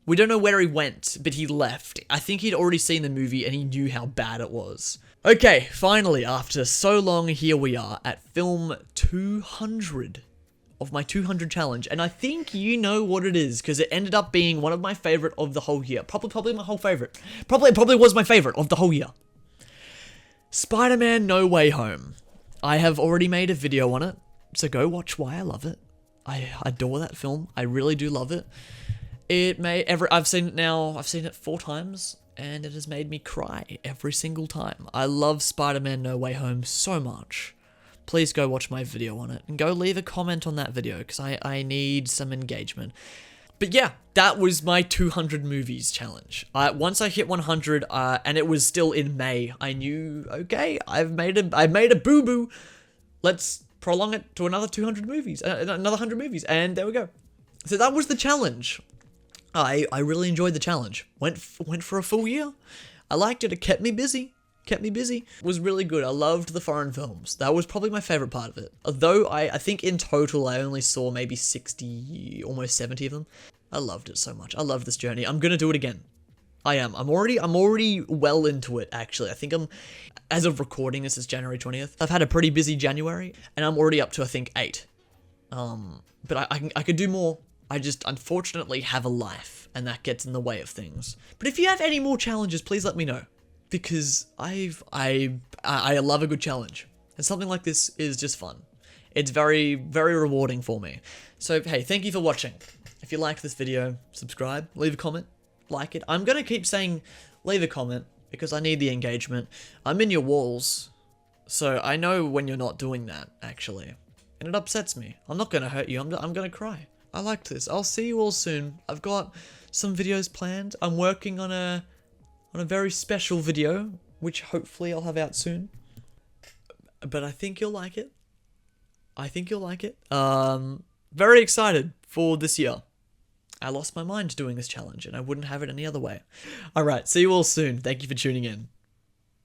We don't know where he went, but he left. I think he'd already seen the movie and he knew how bad it was. Okay, finally, after so long, here we are at film 200 of my 200 challenge. And I think you know what it is, because it ended up being one of my favorite of the whole year. Probably my whole favorite. Probably was my favorite of the whole year. Spider-Man No Way Home. I have already made a video on it, so go watch why I love it. I adore that film. I really do love it. I've seen it now. I've seen it 4 times, and it has made me cry every single time. I love Spider-Man No Way Home so much. Please go watch my video on it, and go leave a comment on that video, because I need some engagement. But yeah, that was my 200 movies challenge. Once I hit 100, and it was still in May, I knew, okay, I've made a boo-boo. Let's prolong it to another 200 movies, another 100 movies, and there we go. So that was the challenge. I really enjoyed the challenge. Went for a full year. I liked it. It kept me busy. It was really good. I loved the foreign films. That was probably my favorite part of it. Although I think in total I only saw maybe 60, almost 70 of them. I loved it so much. I love this journey. I'm gonna do it again. I am. I'm already well into it, actually. I think as of recording, this is January 20th. I've had a pretty busy January, and I'm already up to, I think, 8. But I could do more. I just unfortunately have a life, and that gets in the way of things. But if you have any more challenges, please let me know. Because I love a good challenge. And something like this is just fun. It's very, very rewarding for me. So, hey, thank you for watching. If you liked this video, subscribe, leave a comment, like it. I'm going to keep saying leave a comment because I need the engagement. I'm in your walls, so I know when you're not doing that, actually. And it upsets me. I'm not going to hurt you. I'm going to cry. I liked this. I'll see you all soon. I've got some videos planned. I'm working on a very special video, which hopefully I'll have out soon. But I think you'll like it. Very excited for this year. I lost my mind doing this challenge, and I wouldn't have it any other way. Alright, see you all soon. Thank you for tuning in.